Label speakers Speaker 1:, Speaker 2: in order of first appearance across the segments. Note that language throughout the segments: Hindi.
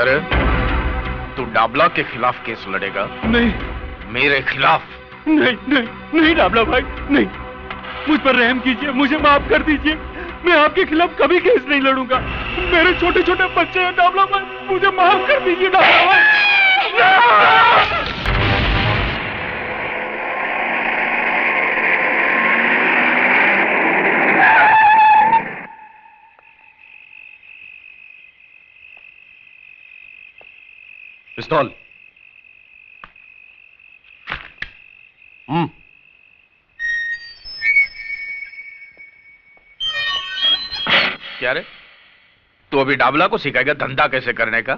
Speaker 1: क्या रे? तू डाबला के खिलाफ केस लड़ेगा?
Speaker 2: नहीं।
Speaker 1: मेरे खिलाफ?
Speaker 2: नहीं नहीं नहीं डाबला भाई, नहीं। मुझ पर रहम कीजिए, मुझे माफ कर दीजिए। मैं आपके खिलाफ कभी केस नहीं लड़ूंगा। मेरे छोटे छोटे बच्चे हैं डाबला भाई, मुझे माफ कर दीजिए डाबला भाई।
Speaker 3: पिस्तौल।
Speaker 1: क्या रे? तू अभी डाबला को सिखाएगा धंधा कैसे करने का?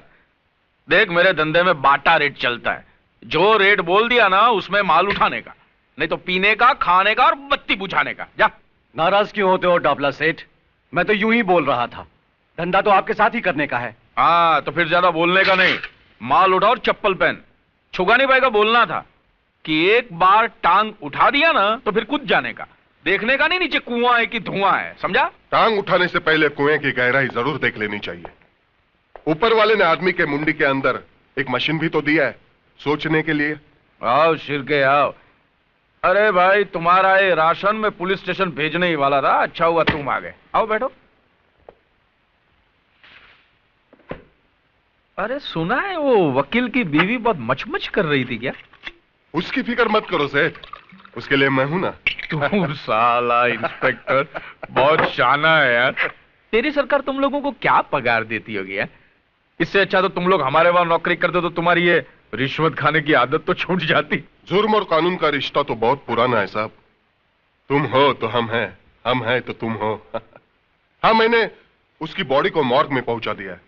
Speaker 1: देख, मेरे धंधे में बाटा रेट चलता है। जो रेट बोल दिया ना, उसमें माल उठाने का, नहीं तो पीने का, खाने का और बत्ती बुझाने का। जा।
Speaker 3: नाराज क्यों होते हो डाबला सेठ? मैं तो यूं ही बोल रहा था, धंधा तो आपके साथ ही करने का है।
Speaker 1: हाँ, तो फिर ज्यादा बोलने का नहीं। माल उठा और चप्पल पहन। छुगा नहीं पाएगा। बोलना था कि एक बार टांग उठा दिया ना, तो फिर कूद जाने का। देखने का नहीं नीचे कुआं है कि धुआं है, समझा?
Speaker 4: टांग उठाने से पहले कुएं की गहराई जरूर देख लेनी चाहिए। ऊपर वाले ने आदमी के मुंडी के अंदर एक मशीन भी तो दिया है सोचने के लिए।
Speaker 1: आओ शिरके आओ। अरे भाई, तुम्हारा ये राशन में पुलिस स्टेशन भेजने ही वाला था। अच्छा हुआ तुम आ गए। आओ बैठो। अरे सुना है वो वकील की बीवी बहुत मचमच कर रही थी क्या?
Speaker 4: उसकी फिक्र मत करो सेठ, उसके लिए मैं हूं ना।
Speaker 1: तू साला इंस्पेक्टर बहुत शाना है यार। तेरी सरकार तुम लोगों को क्या पगार देती होगी यार? इससे अच्छा तो तुम लोग हमारे वहां नौकरी करते तो तुम्हारी ये रिश्वत खाने की आदत तो छूट जाती।
Speaker 4: जुर्म और कानून का रिश्ता तो बहुत पुराना है साहब। तुम हो तो हम हैं, हम हैं तो तुम हो। हाँ, मैंने उसकी बॉडी को मॉर्ग में पहुंचा दिया है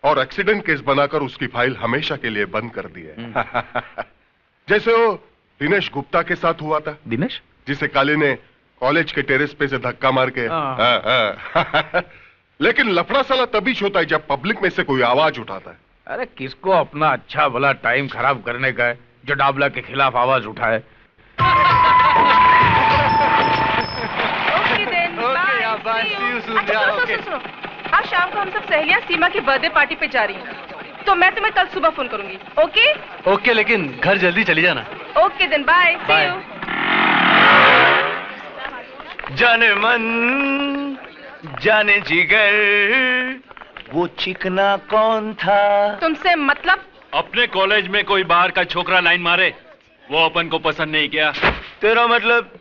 Speaker 4: और एक्सीडेंट केस बनाकर उसकी फाइल हमेशा के लिए बंद कर दी है। जैसे वो दिनेश गुप्ता के साथ हुआ था।
Speaker 1: दिनेश? जिसे
Speaker 4: काली ने कॉलेज के टेरेस पे से धक्का मार के। लेकिन लफड़ा साला तभी होता है जब पब्लिक में से कोई आवाज उठाता है।
Speaker 1: अरे किसको अपना अच्छा भला टाइम खराब करने का है जो डाबला के खिलाफ आवाज उठाए।
Speaker 5: सुनो, आज शाम को हम सब सहेलियां सीमा की बर्थडे पार्टी पे जा रही हैं, तो मैं तुम्हें कल सुबह फोन करूंगी। ओके?
Speaker 3: ओके, लेकिन घर जल्दी चली जाना।
Speaker 5: Okay then, bye. See you.
Speaker 6: जाने मन जाने जिगर, वो चिकना कौन था?
Speaker 5: तुमसे मतलब?
Speaker 2: अपने कॉलेज में कोई बाहर का छोकरा लाइन मारे, वो अपन को पसंद नहीं किया।
Speaker 6: तेरा मतलब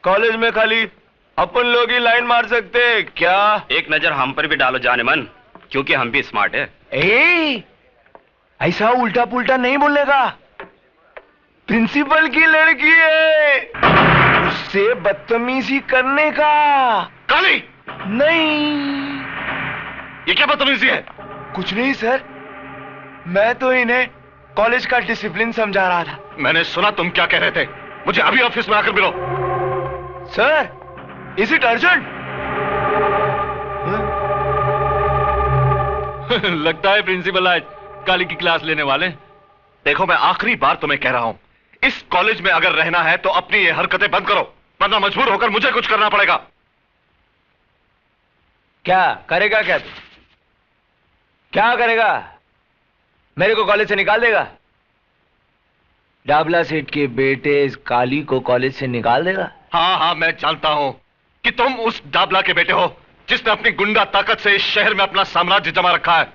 Speaker 6: कॉलेज में खाली अपन लोग ही लाइन मार सकते क्या?
Speaker 7: एक नजर हम पर भी डालो जाने मन, क्योंकि हम भी स्मार्ट है।
Speaker 6: ऐसा उल्टा पुल्टा नहीं बोलने का। प्रिंसिपल की लड़की है, उससे बदतमीजी करने का।
Speaker 2: काली!
Speaker 6: नहीं,
Speaker 2: ये क्या बदतमीजी है?
Speaker 6: कुछ नहीं सर, मैं तो इन्हें कॉलेज का डिसिप्लिन समझा रहा था।
Speaker 2: मैंने सुना तुम क्या कह रहे थे। मुझे अभी ऑफिस में आकर मिलो।
Speaker 6: Sir, is it urgent?
Speaker 2: लगता है प्रिंसिपल आज काली की क्लास लेने वाले।
Speaker 8: देखो, मैं आखिरी बार तुम्हें कह रहा हूं, इस कॉलेज में अगर रहना है तो अपनी ये हरकतें बंद करो, वरना मजबूर होकर मुझे कुछ करना पड़ेगा।
Speaker 6: क्या करेगा? क्या करेगा? मेरे को कॉलेज से निकाल देगा? डाबला सेठ के बेटे इस काली को कॉलेज से निकाल देगा?
Speaker 8: हाँ, मैं जानता हूं कि तुम उस डाबला के बेटे हो जिसने अपनी गुंडा ताकत से इस शहर में अपना साम्राज्य जमा रखा है।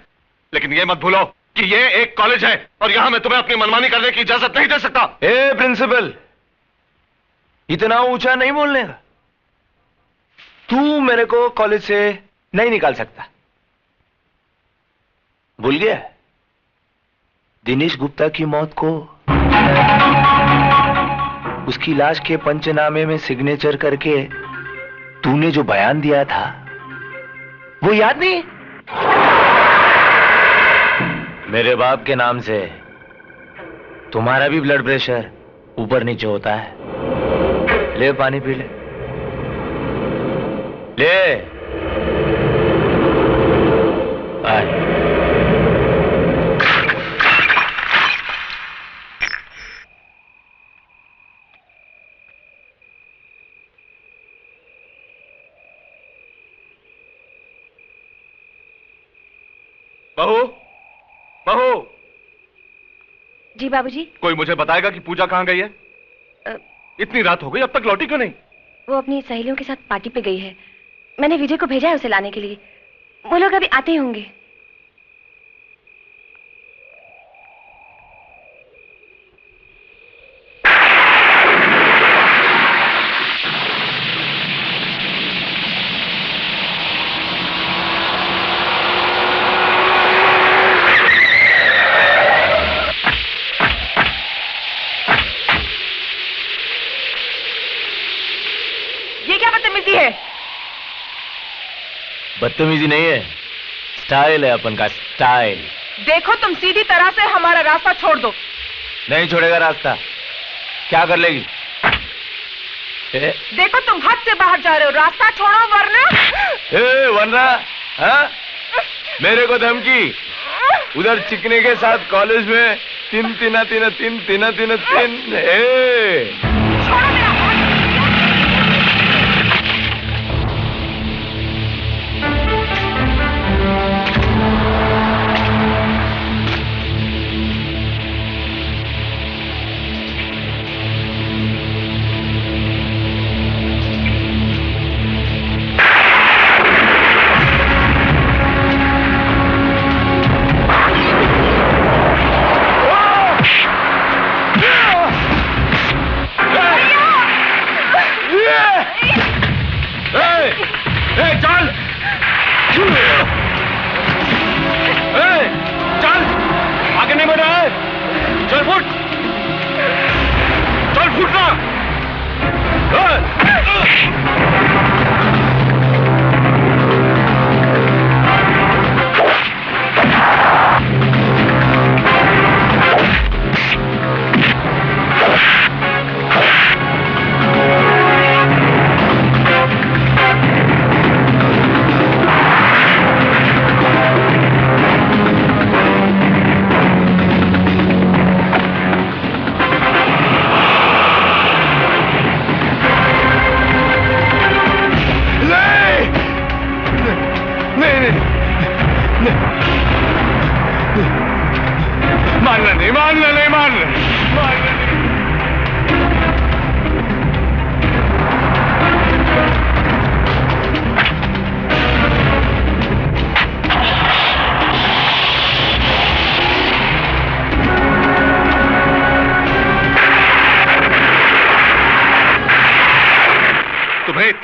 Speaker 8: लेकिन यह मत भूलो कि यह एक कॉलेज है और यहां मैं तुम्हें अपनी मनमानी करने की इजाजत नहीं दे सकता।
Speaker 6: प्रिंसिपल, इतना ऊंचा नहीं बोलने का। तू मेरे को कॉलेज से नहीं निकाल सकता। भूल गया दिनेश गुप्ता की मौत को? उसकी लाश के पंचनामे में सिग्नेचर करके तूने जो बयान दिया था, वो याद नहीं? मेरे बाप के नाम से तुम्हारा भी ब्लड प्रेशर ऊपर नीचे होता है। ले पानी पी ले। आए।
Speaker 8: बहू, बहू।
Speaker 9: जी बाबूजी।
Speaker 8: कोई मुझे बताएगा कि पूजा कहाँ गई है? इतनी रात हो गई, अब तक लौटी क्यों नहीं?
Speaker 9: वो अपनी सहेलियों के साथ पार्टी पे गई है। मैंने विजय को भेजा है उसे लाने के लिए। वो लोग अभी आते ही होंगे।
Speaker 6: बदतमीजी नहीं है, स्टाइल है अपन का, स्टाइल।
Speaker 5: देखो तुम सीधी तरह से हमारा रास्ता छोड़ दो।
Speaker 6: नहीं छोड़ेगा रास्ता। क्या कर लेगी?
Speaker 5: देखो तुम हद से बाहर जा रहे हो, रास्ता छोड़ो वरना।
Speaker 6: वरना? हाँ? मेरे को धमकी? उधर चिकने के साथ कॉलेज में तीन तीन तीन तीन तीन तीन तीन।
Speaker 5: छोड़ो मेरा हाथ।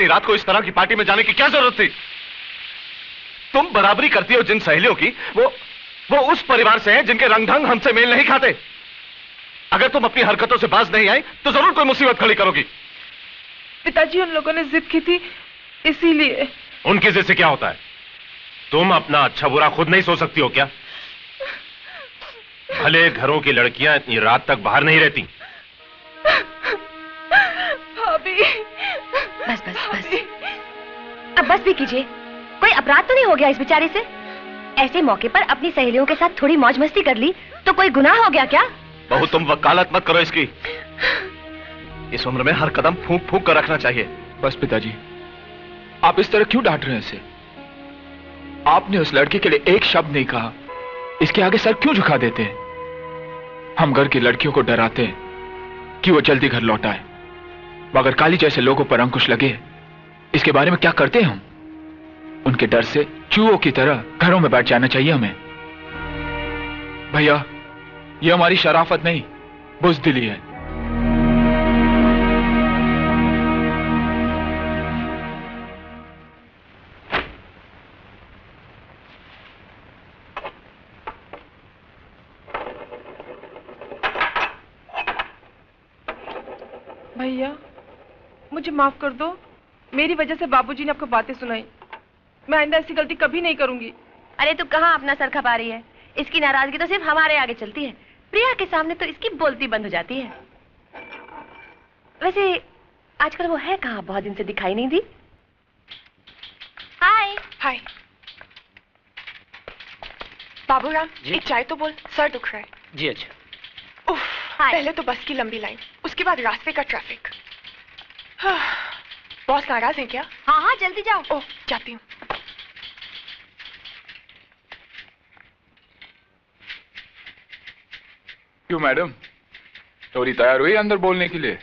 Speaker 8: रात को इस तरह की पार्टी में जाने की क्या जरूरत थी? तुम बराबरी करती हो जिन सहेलियों की, वो उस परिवार से हैं जिनके रंग ढंग हमसे मेल नहीं खाते। अगर तुम अपनी हरकतों से बाज नहीं आई तो जरूर कोई मुसीबत खड़ी करोगी।
Speaker 5: पिताजी उन लोगों ने जिद की थी, इसीलिए।
Speaker 8: उनकी जिद से क्या होता है? तुम अपना अच्छा बुरा खुद नहीं सोच सकती हो क्या? भले घरों की लड़कियां इतनी रात तक बाहर नहीं रहती।
Speaker 5: भाभी।
Speaker 9: बस बस बस, अब बस भी कीजिए। कोई अपराध तो नहीं हो गया इस बेचारे से? ऐसे मौके पर अपनी सहेलियों के साथ थोड़ी मौज मस्ती कर ली तो कोई गुनाह हो गया क्या?
Speaker 8: बहू तुम वकालत मत करो इसकी। इस उम्र में हर कदम फूंक फूंक कर रखना चाहिए।
Speaker 2: बस पिताजी, आप इस तरह क्यों डांट रहे हैं इसे? आपने उस लड़के के लिए एक शब्द नहीं कहा, इसके आगे सर क्यों झुका देते हैं? हम घर की लड़कियों को डराते हैं कि वो जल्दी घर लौट आए, मगर काली जैसे लोगों पर अंकुश लगे इसके बारे में क्या करते हैं हम? उनके डर से चूहों की तरह घरों में बैठ जाना चाहिए हमें। भैया, ये हमारी शराफत नहीं, बुज़दिली है।
Speaker 5: भैया, मुझे माफ कर दो। मेरी वजह से बाबूजी ने आपको बातें सुनाई। मैं आइंदा ऐसी गलती कभी नहीं करूंगी।
Speaker 9: अरे तू कहाँ अपना सर खपा रही है? इसकी नाराजगी तो सिर्फ हमारे आगे चलती है, प्रिया के सामने तो इसकी बोलती बंद हो जाती है। वैसे आजकल वो है कहाँ? बहुत दिन से दिखाई नहीं दी। हाय।
Speaker 10: हाय बाबूराम, एक चाय तो बोल, सर दुख रहा है।
Speaker 6: जी अच्छा।
Speaker 10: उफ, पहले तो बस की लंबी लाइन, उसके बाद रास्ते का ट्रैफिक। बॉस नाराज है क्या?
Speaker 9: हाँ हाँ जल्दी जाओ।
Speaker 10: ओह, जाती हूँ।
Speaker 2: क्यों मैडम, थोड़ी तैयार हुई अंदर बोलने के लिए?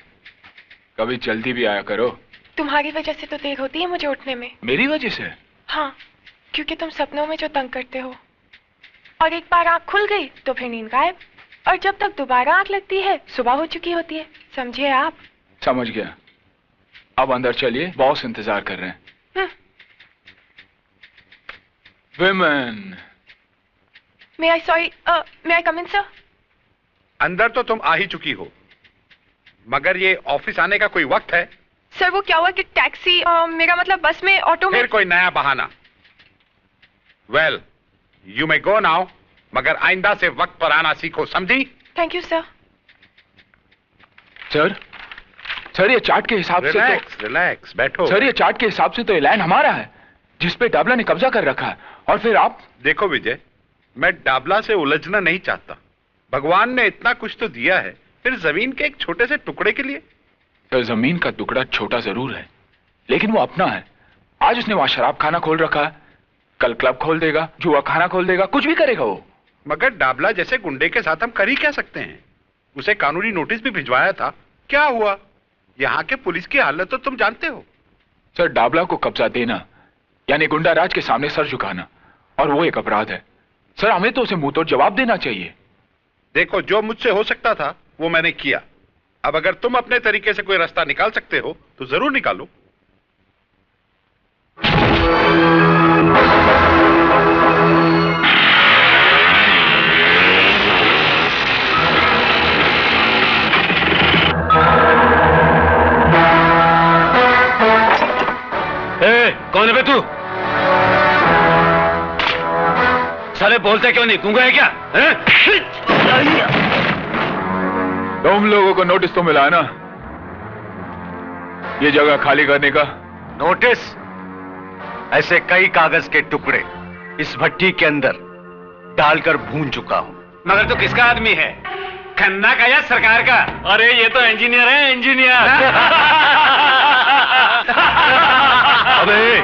Speaker 2: कभी जल्दी भी आया करो।
Speaker 10: तुम्हारी वजह से तो देर होती है मुझे उठने में।
Speaker 2: मेरी वजह से?
Speaker 10: हाँ, क्योंकि तुम सपनों में जो तंग करते हो, और एक बार आंख खुल गई तो फिर नींद गायब, और जब तक दोबारा आंख लगती है सुबह हो चुकी होती है। समझे आप?
Speaker 2: समझ गया। अब अंदर चलिए, बॉस इंतजार कर रहे हैं। विमेन।
Speaker 10: मे आई कम इन सर?
Speaker 11: अंदर तो तुम आ ही चुकी हो, मगर ये ऑफिस आने का कोई वक्त है?
Speaker 10: सर वो क्या हुआ कि टैक्सी, मेरा मतलब बस में, ऑटो में।
Speaker 11: फिर कोई नया बहाना। Well, you may go now, मगर आइंदा से वक्त पर आना सीखो, समझी?
Speaker 10: Thank you sir.
Speaker 2: सर ये चार्ट के हिसाब से तो
Speaker 11: रिलैक्स बैठो।
Speaker 2: सर ये चार्ट के हिसाब से तो ये लैंड हमारा है जिस पे डाबला ने कब्जा कर रखा है, और फिर आप।
Speaker 11: देखो विजय, मैं डाबला से उलझना नहीं चाहता। भगवान ने इतना कुछ तो दिया है, फिर जमीन के एक छोटे से टुकड़े के लिए।
Speaker 2: सर जमीन का टुकड़ा छोटा जरूर है, लेकिन वो अपना है। आज उसने वहां शराब खाना खोल रखा है, कल क्लब खोल देगा, जुआ खाना खोल देगा, कुछ भी करेगा वो।
Speaker 11: मगर डाबला जैसे गुंडे के साथ हम कर ही क्या सकते हैं? उसे कानूनी नोटिस भी भिजवाया था, क्या हुआ? यहाँ के पुलिस की हालत तो तुम जानते हो।
Speaker 2: सर डाबला को कब्जा देना यानी गुंडा राज के सामने सर झुकाना, और वो एक अपराध है। सर हमें तो उसे मुंह तोड़ जवाब देना चाहिए।
Speaker 11: देखो, जो मुझसे हो सकता था वो मैंने किया। अब अगर तुम अपने तरीके से कोई रास्ता निकाल सकते हो तो जरूर निकालो।
Speaker 8: कौन है बे तू? साले बोलते क्यों नहीं? गूंगा है क्या?
Speaker 2: तुम लोगों को नोटिस तो मिला है ना ये जगह खाली करने का?
Speaker 3: नोटिस? ऐसे कई कागज के टुकड़े इस भट्टी के अंदर डालकर भून चुका हूं।
Speaker 8: मगर तू किसका आदमी है? खन्ना का या सरकार का? अरे ये तो इंजीनियर है, इंजीनियर। अबे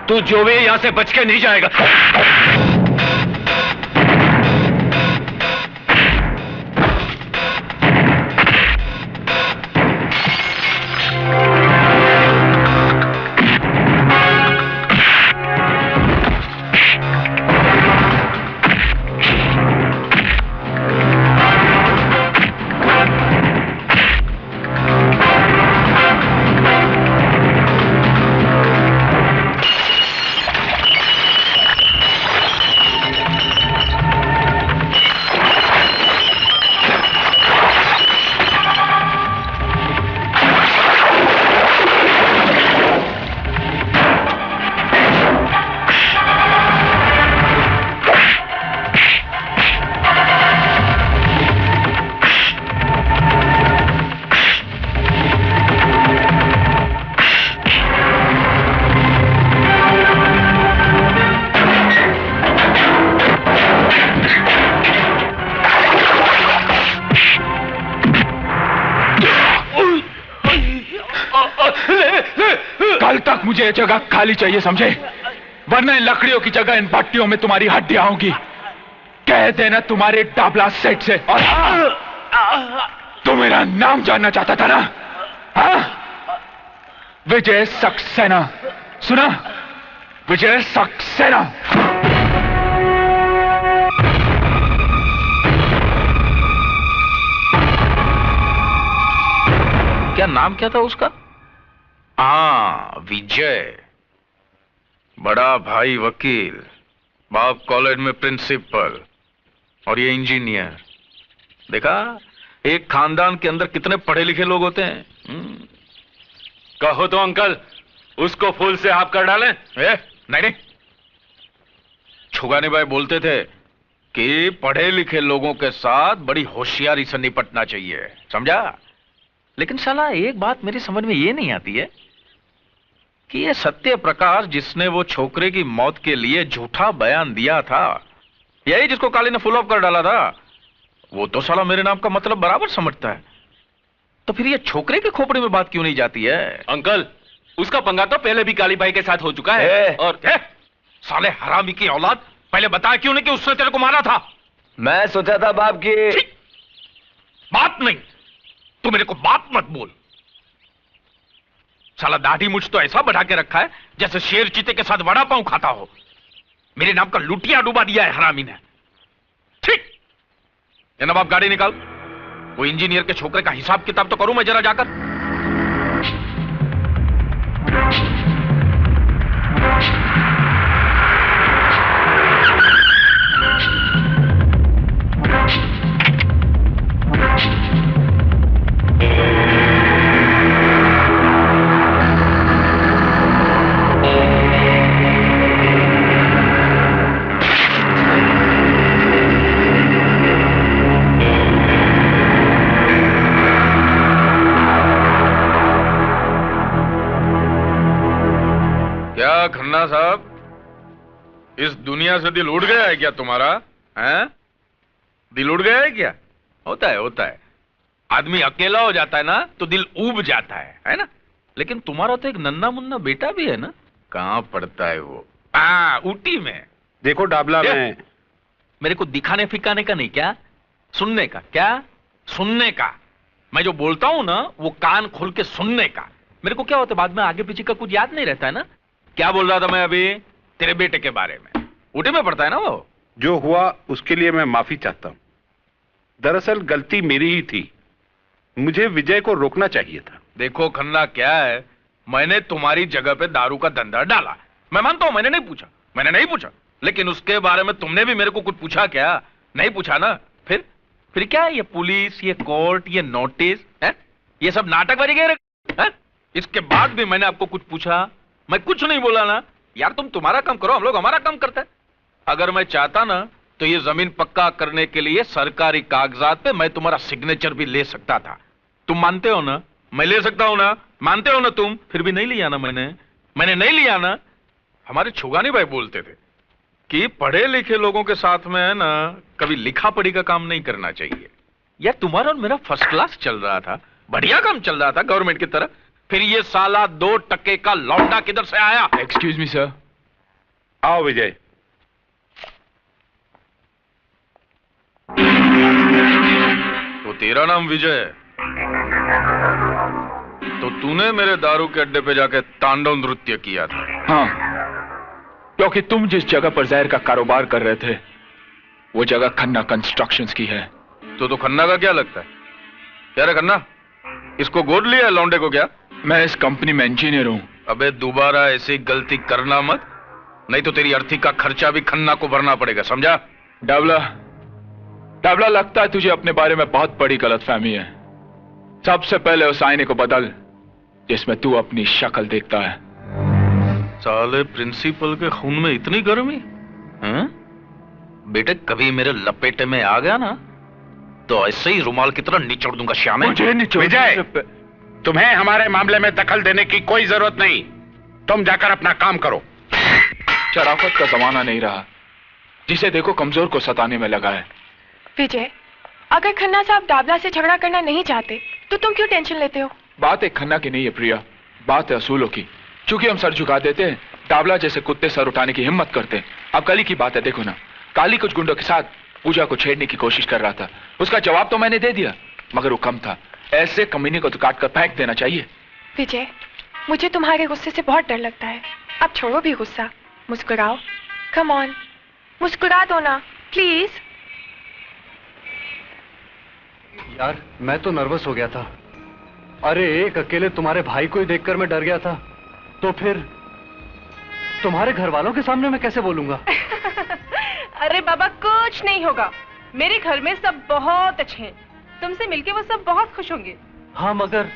Speaker 8: तू जो भी यहां से बच के नहीं जाएगा।
Speaker 2: मुझे जगह खाली चाहिए, समझे? वरना इन लकड़ियों की जगह इन भट्टियों में तुम्हारी हड्डियां होंगी। कह देना तुम्हारे डाबला सेठ से। और तू मेरा नाम जानना चाहता था ना? हाँ? विजय सक्सेना, सुना? विजय सक्सेना।
Speaker 1: क्या नाम क्या था उसका? हाँ, विजय। बड़ा भाई वकील, बाप कॉलेज में प्रिंसिपल, और ये इंजीनियर। देखा, एक खानदान के अंदर कितने पढ़े लिखे लोग होते हैं।
Speaker 8: कहो तो अंकल, उसको फूल से हाफ कर डालें?
Speaker 1: नहीं, छुगानी भाई बोलते थे कि पढ़े लिखे लोगों के साथ बड़ी होशियारी से निपटना चाहिए, समझा? लेकिन साला एक बात मेरी समझ में ये नहीं आती है कि ये सत्य प्रकाश जिसने वो छोकरे की मौत के लिए झूठा बयान दिया था, यही जिसको काली ने फुल ऑफ कर डाला था, वो तो साला मेरे नाम का मतलब बराबर समझता है। तो फिर ये छोकरे की खोपड़ी में बात क्यों नहीं जाती है?
Speaker 8: अंकल, उसका पंगा तो पहले भी काली भाई के साथ हो चुका है।
Speaker 1: और साले हरामी की औलाद, पहले बताया क्यों नहीं कि उसने तेरे को मारा था?
Speaker 6: मैं सोचा था बाप की
Speaker 1: बाप नहीं, तू मेरे को बाप मत बोल। साला दाढ़ी मुझ तो ऐसा बढ़ा के रखा है जैसे शेर चीते के साथ वड़ा पांव खाता हो। मेरे नाम का लुटिया डुबा दिया है हरामी ने। ठीक, ये नवाब गाड़ी निकाल। वो इंजीनियर के छोकरे का हिसाब किताब तो करूं मैं जरा जाकर। खन्ना साहब, इस दुनिया से दिल उड़ गया है क्या तुम्हारा? हैं? दिल उड़ गया है क्या? होता है। आदमी अकेला हो जाता है ना तो दिल ऊब जाता है ना? लेकिन तुम्हारा तो एक नन्ना मुन्ना बेटा भी है ना? कहां पढ़ता है वो? ऊटी में।
Speaker 11: देखो डाबला में।
Speaker 1: मेरे को दिखाने फिकाने का नहीं, क्या सुनने का? क्या सुनने का? मैं जो बोलता हूं ना वो कान खोल के सुनने का। मेरे को क्या होता है बाद में आगे पीछे का कुछ याद नहीं रहता है ना। क्या बोल रहा था मैं अभी? तेरे बेटे के बारे में। ऊटी में पढ़ता है ना वो?
Speaker 11: जो हुआ उसके लिए मैं माफी चाहता हूं। दरअसल गलती मेरी ही थी, मुझे विजय को रोकना चाहिए था।
Speaker 1: देखो खन्ना, क्या है, मैंने तुम्हारी जगह पे दारू का धंधा डाला, मैं मानता हूं। मैंने नहीं पूछा, लेकिन उसके बारे में तुमने भी मेरे को कुछ पूछा क्या? नहीं पूछा ना। फिर क्या है ये पुलिस, ये कोर्ट, ये नोटिस है, ये सब नाटक वगैरह? इसके बाद भी मैंने आपको कुछ पूछा? मैं कुछ नहीं बोला ना। यार तुम तुम्हारा काम करो, हम लोग हमारा काम करते हैं। अगर मैं चाहता ना तो ये जमीन पक्का करने के लिए सरकारी कागजात पे मैं तुम्हारा सिग्नेचर भी ले सकता था। तुम मानते हो ना? मैं ले सकता हूं ना? मानते हो ना तुम? फिर भी नहीं लिया ना मैंने नहीं लिया ना। हमारे छुगानी भाई बोलते थे कि पढ़े लिखे लोगों के साथ में है ना कभी लिखा पढ़ी का काम नहीं करना चाहिए। यार तुम्हारा और मेरा फर्स्ट क्लास चल रहा था, बढ़िया काम चल रहा था गवर्नमेंट की तरह। फिर ये साला 2 टके का लौंडा किधर से आया?
Speaker 2: Excuse me sir.
Speaker 11: आओ विजय।
Speaker 1: तो तेरा नाम विजय है, तो तूने मेरे दारू के अड्डे पे जाके तांडव नृत्य किया था?
Speaker 2: हाँ, क्योंकि तुम जिस जगह पर जहर का कारोबार कर रहे थे वो जगह खन्ना कंस्ट्रक्शंस की है।
Speaker 1: तो खन्ना का क्या लगता है? क्या रे खन्ना, इसको गोद लिया है लौंडे को क्या?
Speaker 2: मैं इस कंपनी में इंजीनियर हूं।
Speaker 1: अबे दोबारा ऐसी गलती करना मत, नहीं तो तेरी अर्थी का खर्चा भी खन्ना को भरना पड़ेगा, समझा?
Speaker 2: डाबला, लगता है तुझे अपने बारे में बहुत बड़ी गलतफहमी है। सबसे पहले उस आईने को बदल जिसमें तू अपनी शक्ल देखता है।
Speaker 1: साले प्रिंसिपल के खून में इतनी गर्मी? बेटे कभी मेरे लपेटे में आ गया ना तो ऐसे ही रुमाल की तरह निचोड़ दूंगा श्यामे।
Speaker 11: विजय, तुम्हें हमारे मामले में दखल देने की कोई जरूरत नहीं। तुम जाकर अपना काम करो।
Speaker 2: शराफत का जमाना नहीं रहा, जिसे देखो कमजोर को सताने में लगा है।
Speaker 10: विजय, अगर खन्ना साहब डाबला से झगड़ा करना नहीं चाहते तो तुम क्यों टेंशन लेते हो?
Speaker 2: बात एक खन्ना की नहीं है प्रिया, बात है असूलों की। चूंकि हम सर झुका देते हैं, डाबला जैसे कुत्ते सर उठाने की हिम्मत करते हैं। अब कल ही की बात है, देखो ना, काली कुछ गुंडों के साथ पूजा को छेड़ने की कोशिश कर रहा था। उसका जवाब तो मैंने दे दिया, मगर वो कम था। ऐसे कमीने को तो काट कर फेंक देना चाहिए।
Speaker 10: विजय, मुझे तुम्हारे गुस्से से बहुत डर लगता है। अब छोड़ो भी गुस्सा, मुस्कुराओ। कम ऑन, मुस्कुरा दो ना प्लीज।
Speaker 12: यार मैं तो नर्वस हो गया था। अरे एक अकेले तुम्हारे भाई को ही देखकर मैं डर गया था, तो फिर तुम्हारे घर वालों के सामने मैं कैसे बोलूंगा?
Speaker 5: अरे बाबा कुछ नहीं होगा, मेरे घर में सब बहुत अच्छे हैं। तुमसे मिलके वो सब बहुत खुश होंगे।
Speaker 12: हाँ मगर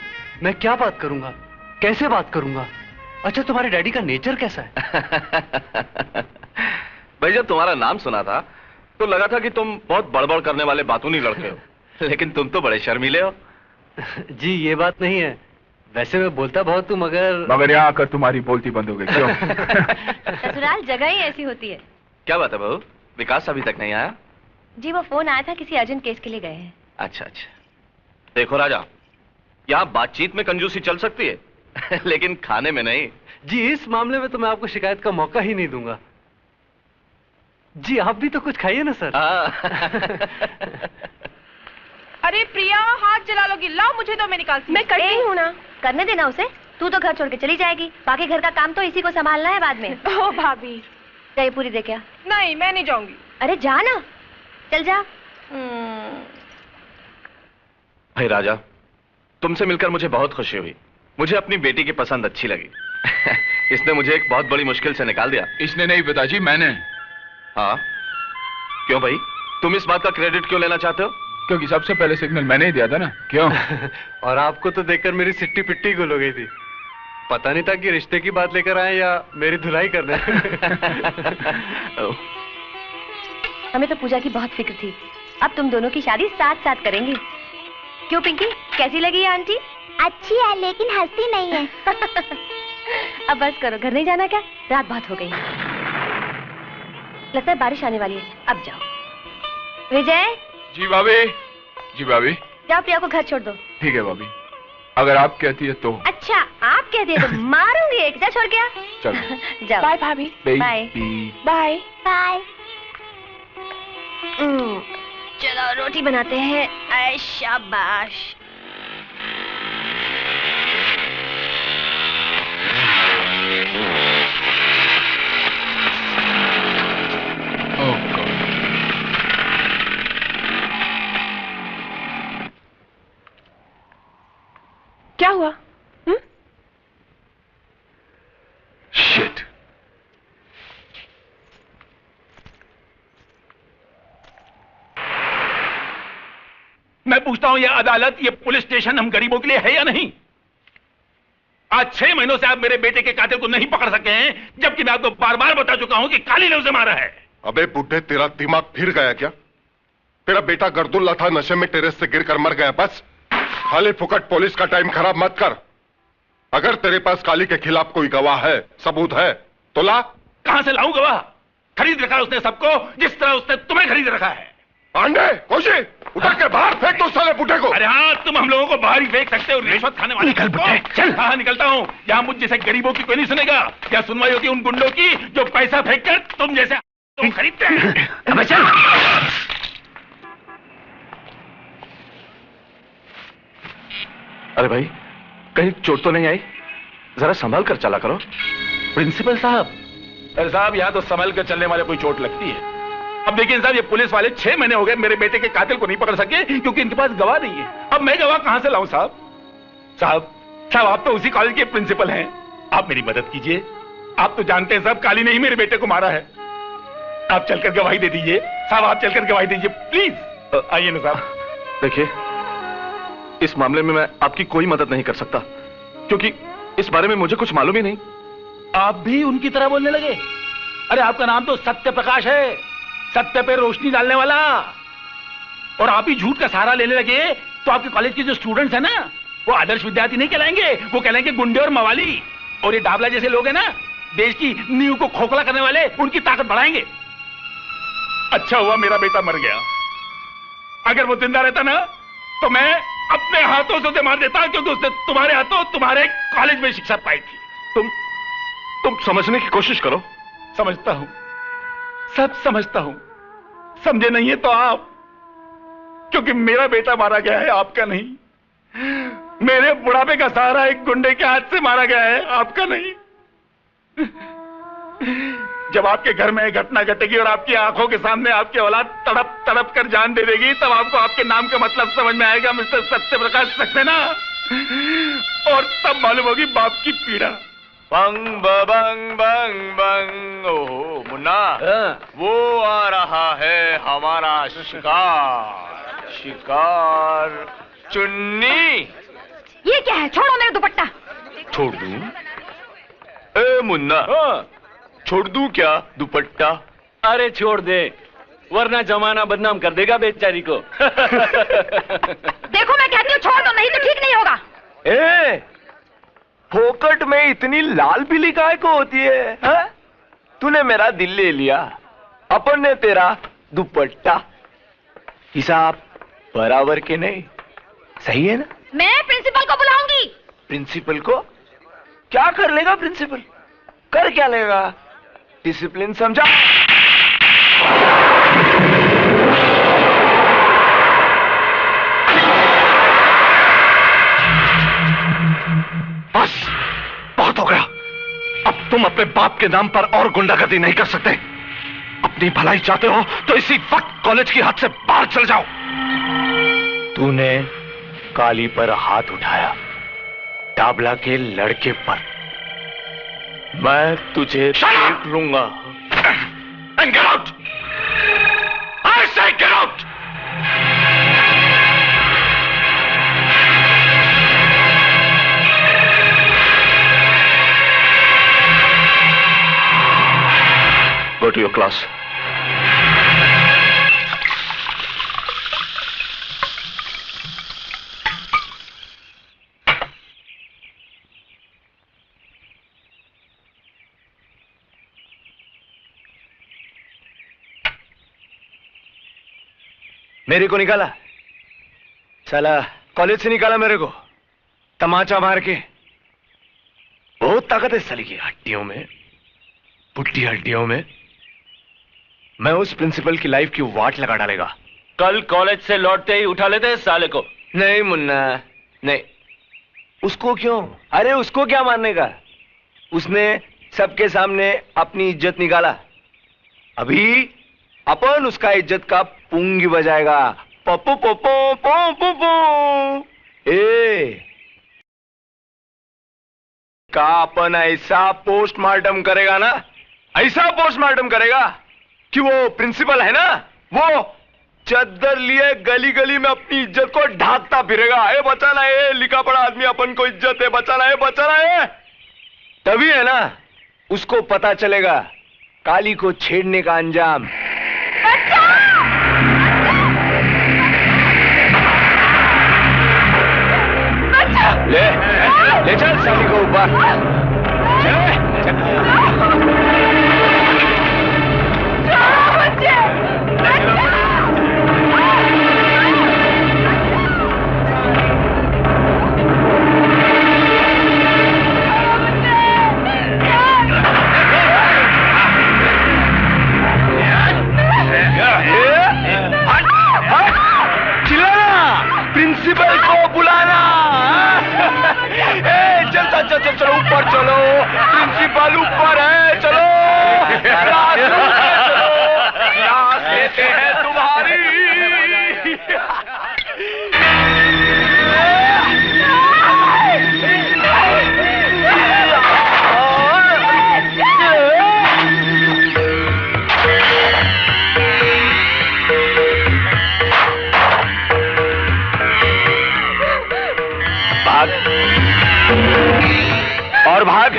Speaker 12: मैं क्या बात करूंगा, कैसे बात करूंगा? अच्छा तुम्हारे डैडी का नेचर कैसा है?
Speaker 8: भाई जब तुम्हारा नाम सुना था तो लगा था कि तुम बहुत बड़बड़ करने वाले बातूनी लड़के हो, लेकिन तुम तो बड़े शर्मीले हो।
Speaker 12: जी ये बात नहीं है, वैसे मैं बोलता बहुत हूँ मगर
Speaker 2: यहाँ आकर तुम्हारी बोलती बंद हो गई क्यों?
Speaker 9: ससुराल जगह ही ऐसी होती है।
Speaker 8: क्या बात है बहू, विकास अभी तक नहीं आया?
Speaker 9: जी वो फोन आया था, किसी अर्जेंट केस के लिए गए हैं।
Speaker 8: अच्छा अच्छा। देखो राजा, यहाँ बातचीत में कंजूसी चल सकती है लेकिन खाने में नहीं।
Speaker 12: जी इस मामले में तो मैं आपको शिकायत का मौका ही नहीं दूंगा। जी आप भी तो कुछ खाइए ना सर।
Speaker 5: अरे प्रिया, हाथ जला लोगी, लाओ मुझे दो, मैं निकालती।
Speaker 10: मैं करती हूँ ना।
Speaker 9: करने देना उसे, तू तो घर छोड़ के चली जाएगी, बाकी घर का काम तो इसी को संभालना है बाद में।
Speaker 10: ओ भाभी,
Speaker 9: चाय पूरी दे क्या?
Speaker 5: नहीं, मैं नहीं जाऊंगी।
Speaker 9: अरे जा ना, चल जा।
Speaker 8: भाई राजा, तुमसे मिलकर मुझे बहुत खुशी हुई। मुझे अपनी बेटी की पसंद अच्छी लगी। इसने मुझे एक बहुत बड़ी मुश्किल से निकाल दिया।
Speaker 2: इसने नहीं पिताजी, मैंने।
Speaker 8: हाँ? क्यों भाई, तुम इस बात का क्रेडिट क्यों लेना चाहते हो?
Speaker 2: क्योंकि सबसे पहले सिग्नल मैंने ही दिया था ना। क्यों?
Speaker 12: और आपको तो देखकर मेरी सिट्टी पिट्टी गुल हो गई थी। पता नहीं था कि रिश्ते की बात लेकर आए या मेरी धुलाई करने।
Speaker 9: हमें तो पूजा की बहुत फिक्र थी, अब तुम दोनों की शादी साथ साथ करेंगे। क्यों पिंकी, कैसी लगी ये आंटी?
Speaker 13: अच्छी है लेकिन हंसती नहीं है।
Speaker 9: अब बस करो, घर नहीं जाना क्या? रात बहुत हो गई, लगता है बारिश आने वाली है, अब जाओ। विजय।
Speaker 2: जी भाभी। जी भाभी।
Speaker 9: जाओ प्रिया को घर छोड़ दो।
Speaker 2: ठीक है भाभी, अगर आप कहती है तो।
Speaker 9: अच्छा, आप कहती है तो मारूंगी एक, जा छोड़ के आ।
Speaker 2: चलो
Speaker 9: जाओ।
Speaker 10: बाय भाभी।
Speaker 9: Bye
Speaker 10: bye
Speaker 13: bye.
Speaker 9: चलो रोटी बनाते हैं। ऐ शाबाश।
Speaker 10: क्या हुआ?
Speaker 2: शिट।
Speaker 1: मैं पूछता हूं, यह अदालत, ये पुलिस स्टेशन हम गरीबों के लिए है या नहीं? आज 6 महीनों से आप मेरे बेटे के कातिल को नहीं पकड़ सके हैं, जबकि मैं आपको बार बार बता चुका हूं कि काली ने उसे मारा है।
Speaker 4: अबे बुड्ढे, तेरा दिमाग फिर गया क्या? तेरा बेटा गर्दुल्ला था, नशे में टेरेस से गिरकर मर गया। बस खाली फुकट पुलिस का टाइम खराब मत कर। अगर तेरे पास काली के खिलाफ कोई गवाह है, सबूत है, तो ला।
Speaker 1: कहां से लाऊं गवाह? खरीद रखा उसने सबको, जिस तरह उसने तुम्हें खरीद रखा है।
Speaker 4: पांडे, कोशी, उठा के बाहर फेंक दो साले बुड्ढे को।
Speaker 1: अरे हाँ, तुम हम लोगों को बाहर ही फेंक सकते हो, रिश्वत खाने वाले।
Speaker 2: निकल बुड्ढे, चल।
Speaker 1: हाँ, निकलता हूँ। यहाँ मुझ जैसे गरीबों की कोई नहीं सुनेगा। क्या सुनवाई होती उन गुंडों की जो पैसा फेंक कर तुम जैसे तुम खरीदते हैं।
Speaker 2: अब चल।
Speaker 8: अरे भाई, कहीं चोट तो नहीं आई? जरा संभाल कर चला करो।
Speaker 1: प्रिंसिपल साहब। अरे साहब, यहाँ तो संभल कर चलने वाले कोई चोट लगती है। अब देखिए साहब, ये पुलिस वाले 6 महीने हो गए मेरे बेटे के कातिल को नहीं पकड़ सके क्योंकि इनके पास गवाह नहीं है। अब मैं गवाह कहां से लाऊं साहब? साहब, आप तो उसी कॉलेज के प्रिंसिपल हैं, आप मेरी मदद कीजिए। आप तो जानते हैं साहब, काली ने ही मेरे बेटे को मारा है। आप चलकर गवाही दे दीजिए साहब, आप चलकर गवाही दीजिए प्लीज। आइए ना साहब।
Speaker 8: देखिए, इस मामले में मैं आपकी कोई मदद नहीं कर सकता क्योंकि इस बारे में मुझे कुछ मालूम ही नहीं।
Speaker 1: आप भी उनकी तरह बोलने लगे? अरे आपका नाम तो सत्य प्रकाश है, सत्य पे रोशनी डालने वाला। और आप ही झूठ का सहारा लेने लगे तो आपके कॉलेज के जो स्टूडेंट्स हैं ना, वो आदर्श विद्यार्थी नहीं कहलाएंगे, वो कहलाएंगे गुंडे और मवाली। और ये डाबला जैसे लोग हैं ना, देश की नींव को खोखला करने वाले, उनकी ताकत बढ़ाएंगे। अच्छा हुआ मेरा बेटा मर गया, अगर वो जिंदा रहता ना तो मैं अपने हाथों से उसे मार देता, क्योंकि उसने तुम्हारे हाथों तुम्हारे कॉलेज में शिक्षा पाई थी।
Speaker 8: तुम समझने की कोशिश करो।
Speaker 1: समझता हूं, सब समझता हूं। समझे नहीं है तो आप, क्योंकि मेरा बेटा मारा गया है, आपका नहीं। मेरे बुढ़ापे का सहारा एक गुंडे के हाथ से मारा गया है, आपका नहीं। जब आपके घर में एक घटना घटेगी और आपकी आंखों के सामने आपकी औलाद तड़प तड़प कर जान दे देगी, तब आपको आपके नाम का मतलब समझ में आएगा, मिस्टर सत्य प्रकाश सक्सेना। और तब मालूम होगी बाप की पीड़ा।
Speaker 6: बंग बंग बंग बंग। ओहो मुन्ना, वो आ रहा है हमारा शिकार। शिकार चुन्नी।
Speaker 9: ये क्या है? छोड़ो मेरा दुपट्टा।
Speaker 6: छोड़ दूं? ए मुन्ना, छोड़ दूं क्या दुपट्टा?
Speaker 12: अरे छोड़ दे, वरना जमाना बदनाम कर देगा बेचारी को।
Speaker 9: देखो मैं कहती हूँ छोड़ दो, नहीं तो ठीक नहीं होगा।
Speaker 6: ए, फोकट में इतनी लाल पीली काय को होती है, हा? तूने मेरा दिल ले लिया, अपन ने तेरा दुपट्टा। हिसाब बराबर के नहीं, सही है ना?
Speaker 9: मैं प्रिंसिपल को बुलाऊंगी।
Speaker 6: प्रिंसिपल को? क्या कर लेगा प्रिंसिपल? कर क्या लेगा? डिसिप्लिन समझा?
Speaker 8: तुम अपने बाप के नाम पर और गुंडागर्दी नहीं कर सकते। अपनी भलाई चाहते हो तो इसी वक्त कॉलेज की हद से बाहर चल जाओ।
Speaker 6: तूने काली पर हाथ उठाया, डाबला के लड़के पर। मैं तुझे देख लूंगा।
Speaker 8: And get out! I say get out! Go to your class.
Speaker 6: मेरे को निकाला, साला कॉलेज से निकाला मेरे को तमाचा मार के। बहुत ताकत है साली की हड्डियों में, पुट्टी हड्डियों में। मैं उस प्रिंसिपल की लाइफ की वाट लगा डालेगा।
Speaker 14: कल कॉलेज से लौटते ही उठा लेते हैं साले को।
Speaker 6: नहीं मुन्ना, नहीं। उसको क्यों? अरे उसको क्या मारने का? उसने सबके सामने अपनी इज्जत निकाला। अभी अपन उसका इज्जत का पुंगी बजाएगा। पप्पू पप्पू पप्पू पप्पू। ए का अपन ऐसा पोस्टमार्टम करेगा ना, ऐसा पोस्टमार्टम करेगा कि वो प्रिंसिपल है ना, वो चद्दर लिए गली गली में अपनी इज्जत को ढाकता फिरेगा। ए बचाना है, लिखा पड़ा आदमी अपन को इज्जत है, बचाना है, बचाना है। तभी है ना उसको पता चलेगा काली को छेड़ने का अंजाम। ले ले चल साली को ऊपर। प्रिंसिपल को बुलाना। चल चलो ऊपर चलो, प्रिंसिपल ऊपर है, चलो क्लासरूम में चलो, क्लास लेते हैं तुम्हारी। भाग और भाग।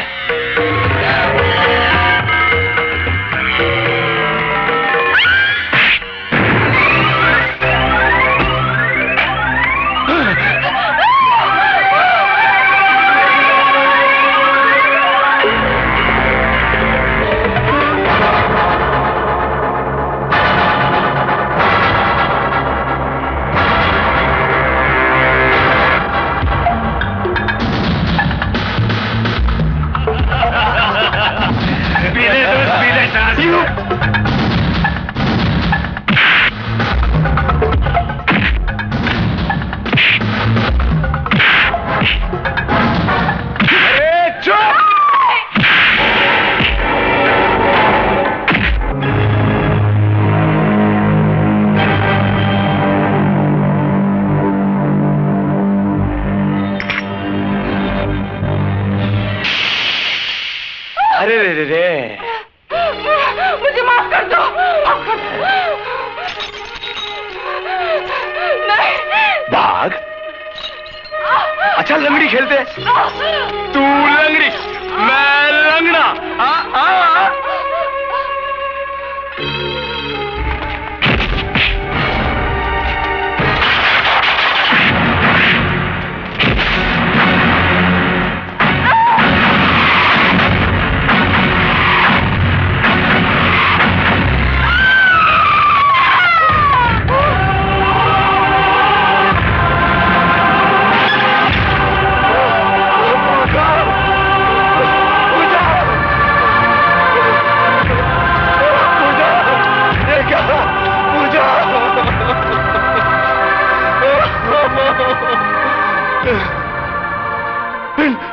Speaker 5: मुझे माफ कर दो। नहीं।
Speaker 6: भाग। अच्छा लंगड़ी खेलते, तू लंगड़ी मैं लंगड़ा।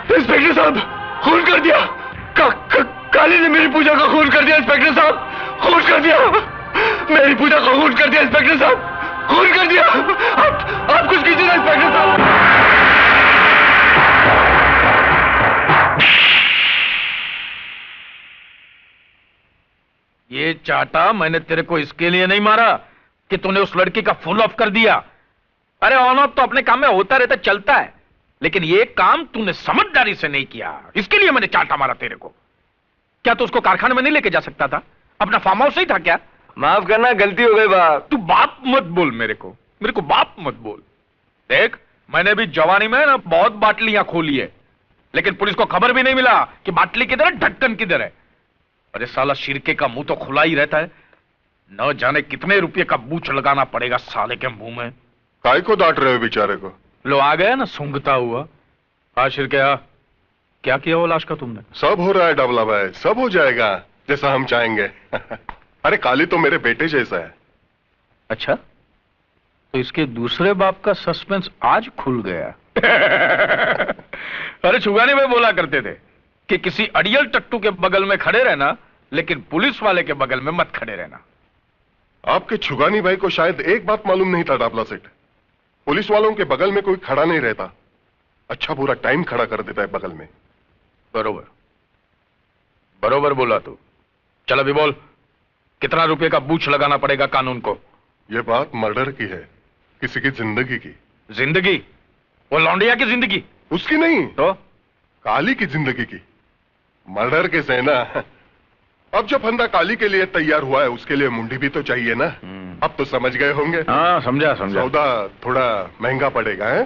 Speaker 6: इंस्पेक्टर साहब खून कर दिया।
Speaker 3: काली ने मेरी पूजा का खून कर दिया इंस्पेक्टर साहब, खून कर दिया। मेरी पूजा का खून कर दिया इंस्पेक्टर साहब, खून कर दिया। आप कुछ कीजिए ना इंस्पेक्टर साहब।
Speaker 1: ये चाटा मैंने तेरे को इसके लिए नहीं मारा कि तूने उस लड़की का फुल ऑफ कर दिया। अरे ऑन ऑफ तो अपने काम में होता रहता, चलता है, लेकिन ये काम तूने समझदारी से नहीं किया, इसके लिए मैंने चाटा मारा तेरे को। क्या तू उसको कारखाने में नहीं लेके जा सकता था? अपना फार्म हाउस ही था क्या?
Speaker 6: माफ करना, गलती हो गई बाप।
Speaker 1: तू बाप मत बोल मेरे को बाप मत बोल। देख, मैंने भी जवानी में ना बहुत बाटलियां खोली है, लेकिन पुलिस को खबर भी नहीं मिला कि बाटली किधर है, ढक्कन किधर है। अरे साला शिरके का मुंह तो खुला ही रहता है, न जाने कितने रुपए का बूच लगाना पड़ेगा साले के मुंह में।
Speaker 4: काय को डांट रहे हो बेचारे को?
Speaker 1: लो आ गया ना सूंघता हुआ। हाँ शिरके, क्या किया वो लाश का तुमने?
Speaker 4: सब हो रहा है डबला भाई, सब हो जाएगा जैसा हम चाहेंगे। अरे काली तो मेरे बेटे जैसा है।
Speaker 1: अच्छा, तो इसके दूसरे बाप का सस्पेंस आज खुल गया। अरे छुगाने में बोला करते थे कि किसी अड़ियल टट्टू के बगल में खड़े रहना, लेकिन पुलिस वाले के बगल में मत खड़े रहना।
Speaker 4: आपके छुगानी भाई को शायद एक बात मालूम नहीं था डाबला सेठ, पुलिस वालों के बगल में कोई खड़ा नहीं रहता, अच्छा पूरा टाइम खड़ा कर देता है बगल में।
Speaker 1: बरोबर बरोबर बोला तू। चल अभी बोल, कितना रुपए का बूच लगाना पड़ेगा कानून को?
Speaker 4: यह बात मर्डर की है, किसी की जिंदगी की।
Speaker 1: जिंदगी? वो लौंडिया की जिंदगी?
Speaker 4: उसकी नहीं
Speaker 1: तो
Speaker 4: काली की जिंदगी की। मर्डर के से ना, अब जो फंदा काली के लिए तैयार हुआ है उसके लिए मुंडी भी तो चाहिए ना। अब तो समझ गए होंगे।
Speaker 1: हाँ समझा समझा।
Speaker 4: सौदा थोड़ा महंगा पड़ेगा है?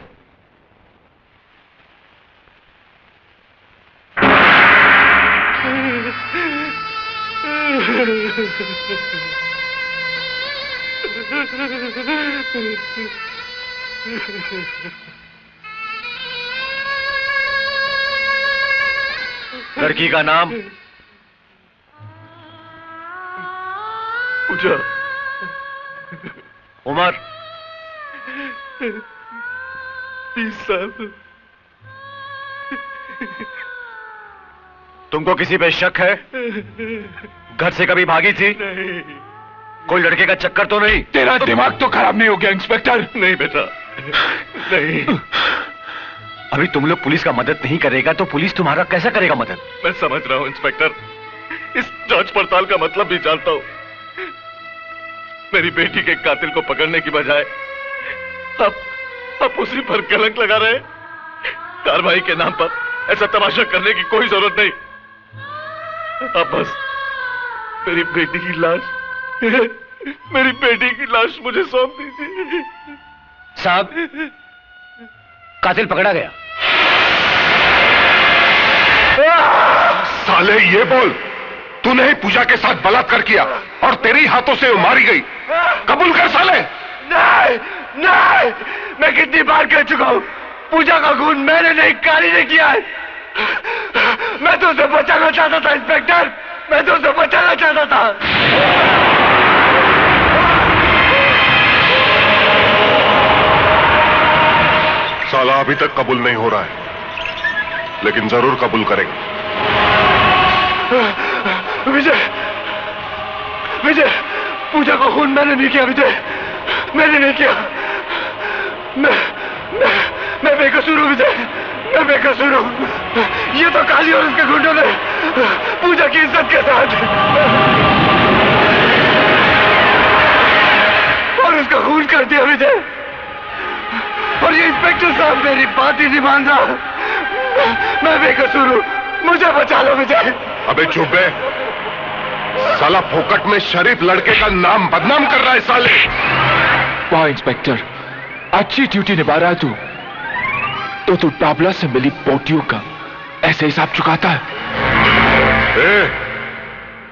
Speaker 3: लड़की का नाम?
Speaker 4: पूजा।
Speaker 3: उम्र?
Speaker 4: 20 साल।
Speaker 3: तुमको किसी पे शक है? घर से कभी भागी थी?
Speaker 4: नहीं।
Speaker 3: कोई लड़के का चक्कर तो नहीं?
Speaker 2: तेरा दिमाग तो खराब नहीं हो गया इंस्पेक्टर?
Speaker 4: नहीं बेटा, नहीं।
Speaker 3: अभी तुम लोग पुलिस का मदद नहीं करेगा तो पुलिस तुम्हारा कैसा करेगा मदद?
Speaker 8: मैं समझ रहा हूं इंस्पेक्टर, इस जांच पड़ताल का मतलब भी जानता हूं। मेरी बेटी के कातिल को पकड़ने की बजाय आप उसी पर कलंक लगा रहे। कार्रवाई के नाम पर ऐसा तमाशा करने की कोई जरूरत नहीं। अब बस मेरी बेटी की लाश मुझे सौंप दीजिए।
Speaker 3: साहब, कातिल पकड़ा गया।
Speaker 4: साले ये बोल, तूने ही पूजा के साथ बलात्कार किया और तेरी हाथों से वो मारी गई, कबूल कर साले।
Speaker 6: नहीं नहीं, मैं कितनी बार कह चुका हूं, पूजा का खून मैंने नहीं, काली ने किया है। मैं तो उसे बचाना चाहता था इंस्पेक्टर, मैं तो उसे बचाना चाहता था।
Speaker 4: साला अभी तक कबूल नहीं हो रहा है, लेकिन जरूर कबूल करेगा।
Speaker 6: विजय, पूजा का खून मैंने नहीं किया विजय, मैंने नहीं किया। मैं बेकसूर हूं विजय, मैं बेकसूर हूं। ये तो काली और उसके गुंडों ने पूजा की इज्जत के साथ और उसका खून कर दिया विजय। और ये इंस्पेक्टर साहब मेरी बात ही नहीं मान रहा। मैं बेकसूर हूं, मुझे बचा लो विजय।
Speaker 4: अबे चुप है, साला फोकट में शरीफ लड़के का नाम बदनाम कर रहा है साले।
Speaker 2: वाह इंस्पेक्टर, अच्छी ड्यूटी निभा रहा है तू। तो तू डाबला से मिली पोटियों का ऐसे हिसाब चुकाता है?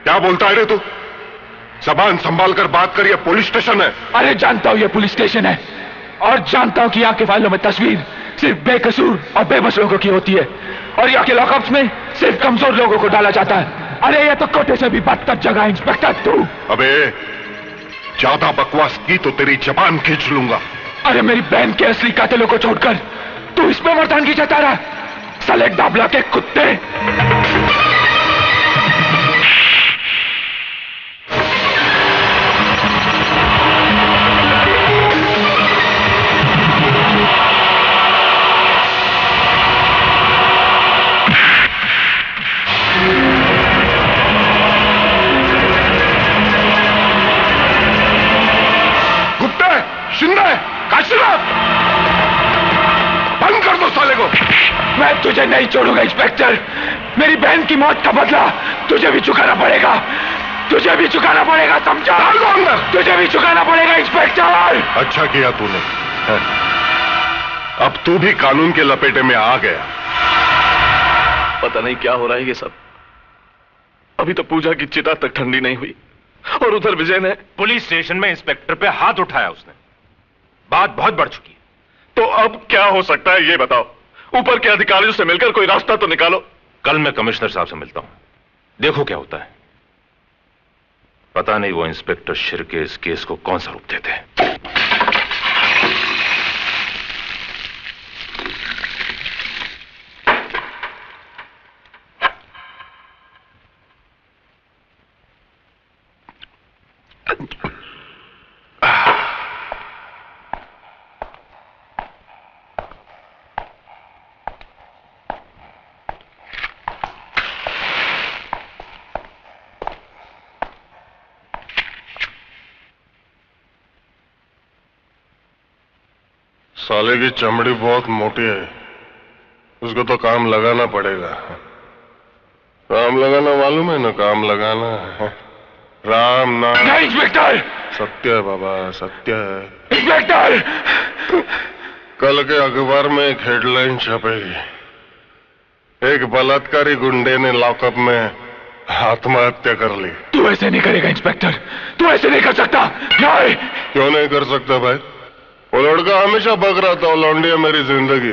Speaker 4: क्या बोलता है रे तू? जबान संभाल कर बात कर, ये पुलिस स्टेशन है।
Speaker 2: अरे जानता हूं ये पुलिस स्टेशन है, और जानता हूं कि यहाँ के फाइलों में तस्वीर सिर्फ बेकसूर और बेबस लोगों की होती है, और यहाँ के लॉकअप्स में सिर्फ कमजोर लोगों को डाला जाता है। अरे ये तो कोटे से भी बदतर जगह है इंस्पेक्टर तू।
Speaker 4: अबे ज्यादा बकवास की तो तेरी जबान खींच लूंगा।
Speaker 2: अरे मेरी बहन के असली कातिलों को छोड़कर तू इसमें मर्दानगी जता रहा, साले डाबला के कुत्ते।
Speaker 6: तुझे नहीं छोड़ूंगा इंस्पेक्टर। मेरी बहन की मौत का बदला तुझे भी चुकाना पड़ेगा, तुझे भी चुकाना पड़ेगा, समझा? तुझे भी चुकाना पड़ेगा इंस्पेक्टर।
Speaker 4: अच्छा किया तूने, अब तू भी कानून के लपेटे में आ गया।
Speaker 8: पता नहीं क्या हो रहा है ये सब। अभी तो पूजा की चिता तक ठंडी नहीं हुई और उधर विजय ने
Speaker 15: पुलिस स्टेशन में इंस्पेक्टर पे हाथ उठाया उसने। बात बहुत बढ़ चुकी है।
Speaker 8: तो अब क्या हो सकता है ये बताओ। ऊपर के अधिकारियों से मिलकर कोई रास्ता तो निकालो।
Speaker 15: कल मैं कमिश्नर साहब से मिलता हूं, देखो क्या होता है। पता नहीं वो इंस्पेक्टर शिर्के इस केस को कौन सा रूप देते हैं।
Speaker 4: साले की चमड़ी बहुत मोटी है, उसको तो काम लगाना पड़ेगा। काम लगाना मालूम है ना, काम लगाना है। राम नाम।
Speaker 6: नहीं इंस्पेक्टर।
Speaker 4: सत्य है बाबा, सत्य है
Speaker 6: इंस्पेक्टर।
Speaker 4: कल के अखबार में एक हेडलाइन छपेगी, एक बलात्कारी गुंडे ने लॉकअप में आत्महत्या कर ली।
Speaker 6: तू ऐसे नहीं करेगा इंस्पेक्टर, तू ऐसे नहीं कर सकता। नहीं।
Speaker 4: क्यों नहीं कर सकता भाई? वो लड़का हमेशा बक रहा था, लौंडिया मेरी जिंदगी।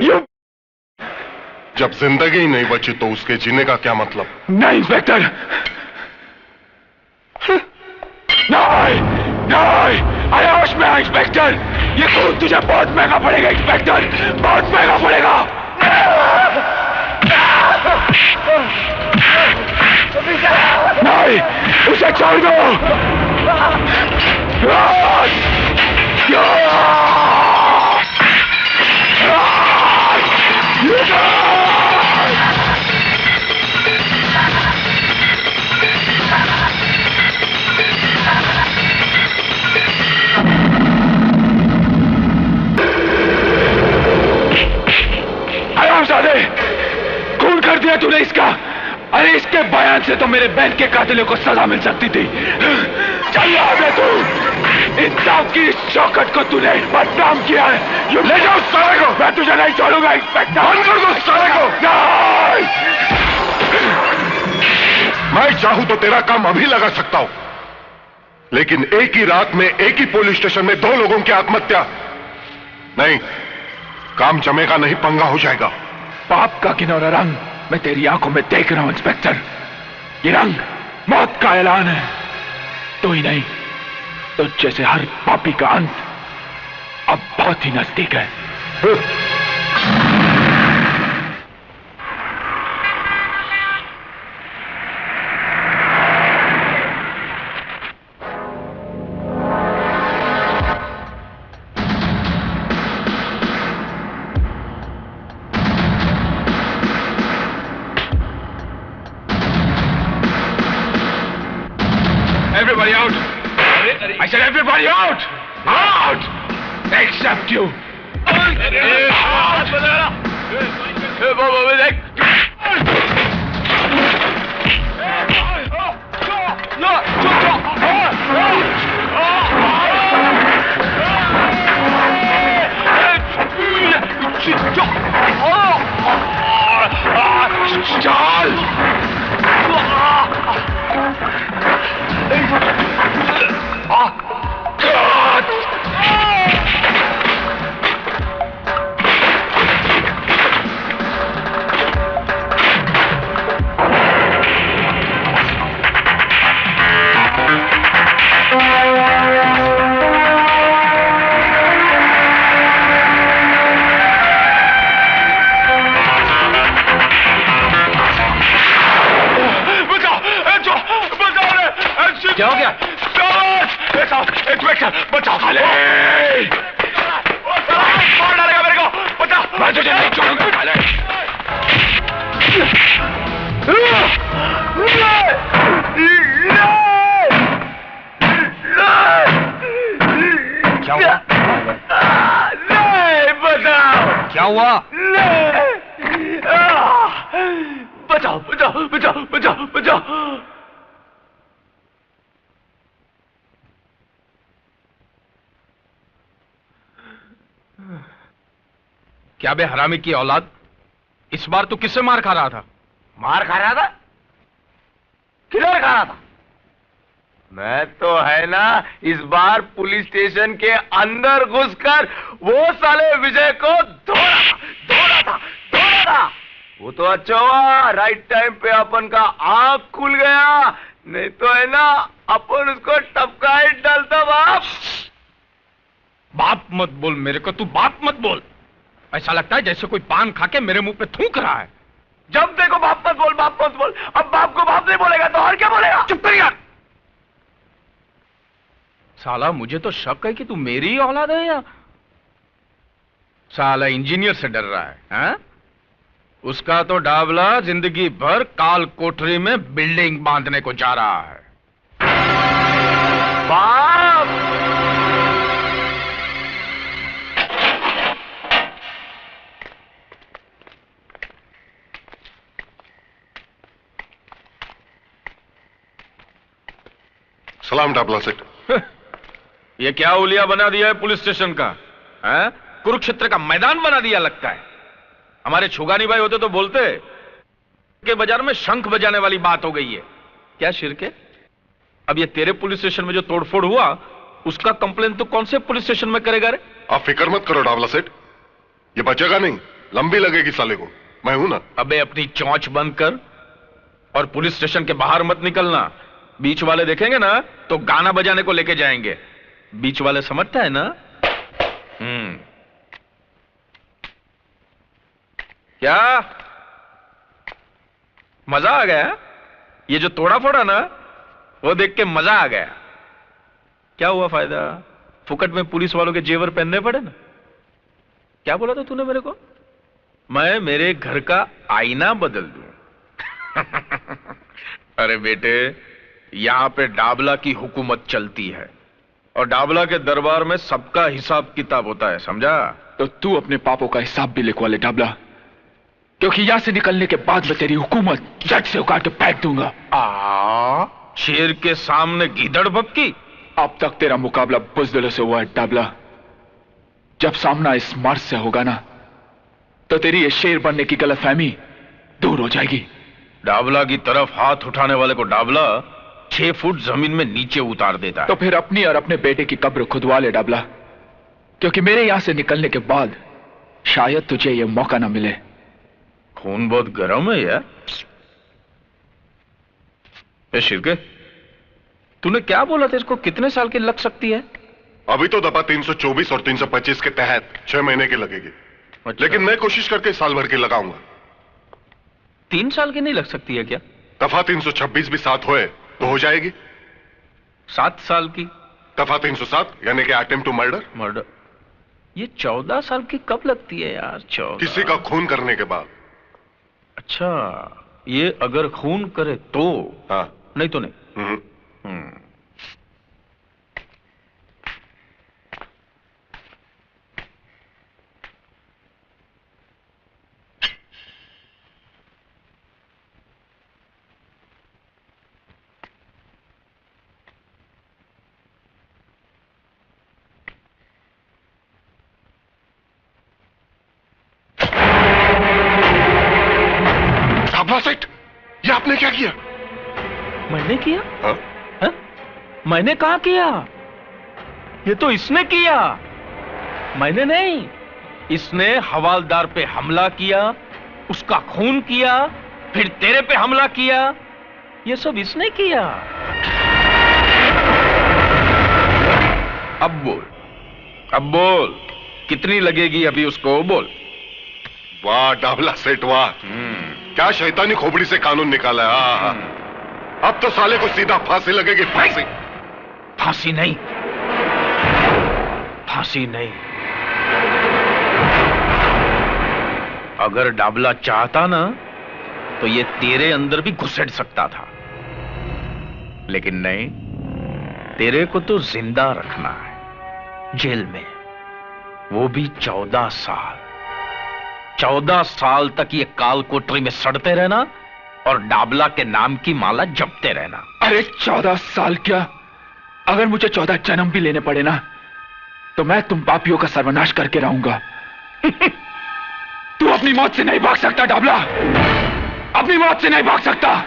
Speaker 4: जब जिंदगी ही नहीं बची तो उसके जीने का क्या मतलब?
Speaker 6: नहीं इंस्पेक्टर, नहीं, नहीं, अरे होश में आ इंस्पेक्टर। ये खून तुझे बहुत महंगा पड़ेगा इंस्पेक्टर, बहुत महंगा पड़ेगा। नहीं, उसे छोड़ दो। खून कर दिया तूने इसका। अरे इसके बयान से तो मेरे बहन के कातिलों को सजा मिल सकती थी। चल यहाँ तू, इंसाफ की शौकत को तूने बदनाम किया है। यू ले जाओ साले को। मैं तुझे नहीं छोड़ूंगा इंस्पेक्टर। बंद कर दो साले को। नहीं।
Speaker 4: मैं चाहूं तो तेरा काम अभी लगा सकता हूं, लेकिन एक ही रात में एक ही पुलिस स्टेशन में 2 लोगों की आत्महत्या नहीं, काम जमेगा नहीं, पंगा हो जाएगा।
Speaker 6: पाप का किनौरा रंग मैं तेरी आंखों में देख रहा हूं इंस्पेक्टर। ये रंग मौत का ऐलान है। तो ही नहीं तो जैसे हर पापी का अंत अब बहुत ही नजदीक है। Everybody out! I said everybody out! Out! Except you! क्या हो गया? बचाओ साले! मार डालेगा मेरे को! बचाओ! मैं तुझे नहीं छोड़ूंगा साले! क्या हुआ? नहीं, बताओ! क्या हुआ? नहीं! बचाओ बचाओ बचाओ बचाओ बचाओ।
Speaker 1: क्या बे हरामी की औलाद, इस बार तू किससे मार खा रहा था?
Speaker 6: मार खा रहा था? किधर खा रहा था? मैं तो है ना इस बार पुलिस स्टेशन के अंदर घुसकर वो साले विजय को धोड़ा था। वो तो अच्छा हुआ राइट टाइम पे अपन का आंख खुल गया, नहीं तो है ना अपन उसको टपका ही डालता।
Speaker 1: बाप मत बोल मेरे को, तू बाप मत बोल। ऐसा लगता है जैसे कोई पान खा के मेरे मुंह पे थूक रहा है।
Speaker 6: जब देखो बाप मत बोल, बाप मत बोल। अब बाप को बाप नहीं बोलेगा तो और क्या बोलेगा?
Speaker 1: चुप कर यार। साला मुझे तो शक है कि तू मेरी ही औलाद है या साला इंजीनियर से डर रहा है, हा? उसका तो डाबला जिंदगी भर काल कोठरी में बिल्डिंग बांधने को जा रहा है।
Speaker 6: बाप
Speaker 4: सलाम डाबला सेठ।
Speaker 1: ये क्या उलिया बना दिया है पुलिस स्टेशन का, है? कुरुक्षेत्र का मैदान बना दिया लगता है। हमारे छुगानी भाई होते तो बोलते के बाजार में शंख बजाने वाली बात हो गई है। क्या शिरके, अब ये तेरे पुलिस स्टेशन में जो तोड़फोड़ हुआ उसका कंप्लेन तो कौन से पुलिस स्टेशन में करेगा रे?
Speaker 4: आप फिक्र मत करो डाबला सेठ, ये बचेगा नहीं, लंबी लगेगी साले को, मैं हूं ना।
Speaker 1: अबे अपनी चौंच बंद कर और पुलिस स्टेशन के बाहर मत निकलना। बीच वाले देखेंगे ना तो गाना बजाने को लेके जाएंगे। बीच वाले समझता है ना? क्या मजा आ गया? ये जो तोड़ा फोड़ा ना वो देख के मजा आ गया। क्या हुआ फायदा? फुकट में पुलिस वालों के जेवर पहनने पड़े ना। क्या बोला था तूने मेरे को? मैं मेरे घर का आईना बदल दूं? अरे बेटे, यहां पे डाबला की हुकूमत चलती है और डाबला के दरबार में सबका हिसाब किताब होता है, समझा?
Speaker 16: तो तू अपने पापों का हिसाब भी लिखवा ले डाबला, क्योंकि यहां से निकलने के बाद मैं तेरी हुकूमत जट से उखाड़ के फेंक दूंगा।
Speaker 1: शेर के सामने गीदड़ भपकी।
Speaker 16: अब तक तेरा मुकाबला बुज़दिलों से हुआ है डाबला, जब सामना इस मर्द से होगा ना तो तेरी ये शेर बनने की गलतफहमी दूर हो जाएगी।
Speaker 1: डाबला की तरफ हाथ उठाने वाले को डाबला 6 फुट जमीन में नीचे उतार देता है।
Speaker 16: तो फिर अपनी और अपने बेटे की कब्र खुदवा ले डाबला, क्योंकि मेरे यहां से निकलने के बाद शायद तुझे यह मौका ना मिले।
Speaker 1: खून बहुत गर्म है यार। शिरके, तूने क्या बोला था? इसको कितने साल की लग सकती है?
Speaker 4: अभी तो दफा 324 और 325 के तहत 6 महीने की लगेगी। अच्छा। लेकिन मैं कोशिश करके साल भर की लगाऊंगा।
Speaker 1: 3 साल की नहीं लग सकती है क्या?
Speaker 4: दफा 326 भी 7 होए तो हो जाएगी।
Speaker 1: 7 साल की?
Speaker 4: दफा 307 यानी कि अटेम्प्ट टू मर्डर।
Speaker 1: ये 14 साल की कब लगती है यार? 14
Speaker 4: किसी का खून करने के बाद।
Speaker 1: अच्छा, ये अगर खून करे तो?
Speaker 4: हाँ।
Speaker 1: नहीं तो नहीं।
Speaker 4: सेठ, ये आपने क्या किया?
Speaker 1: मैंने किया?
Speaker 4: हाँ?
Speaker 1: हा? मैंने कहा किया? ये तो इसने किया, मैंने नहीं। इसने हवालदार पे हमला किया, उसका खून किया, फिर तेरे पे हमला किया। ये सब इसने किया। अब बोल कितनी लगेगी अभी उसको? बोल।
Speaker 4: वाह डाबला सेठ वाह, क्या शैतानी खोपड़ी से कानून निकाला है। अब तो साले को सीधा फांसी लगेगी। फांसी?
Speaker 1: फांसी नहीं, फांसी नहीं। अगर डाबला चाहता ना तो ये तेरे अंदर भी घुसेड़ सकता था, लेकिन नहीं, तेरे को तो जिंदा रखना है जेल में, वो भी 14 साल। 14 साल तक ये काल कोठरी में सड़ते रहना, और डाबला के नाम की माला जपते रहना।
Speaker 16: अरे 14 साल क्या, अगर मुझे 14 जन्म भी लेने पड़े ना, तो मैं तुम पापियों का सर्वनाश करके रहूंगा। तू अपनी मौत से नहीं भाग सकता डाबला, अपनी मौत से नहीं भाग सकता।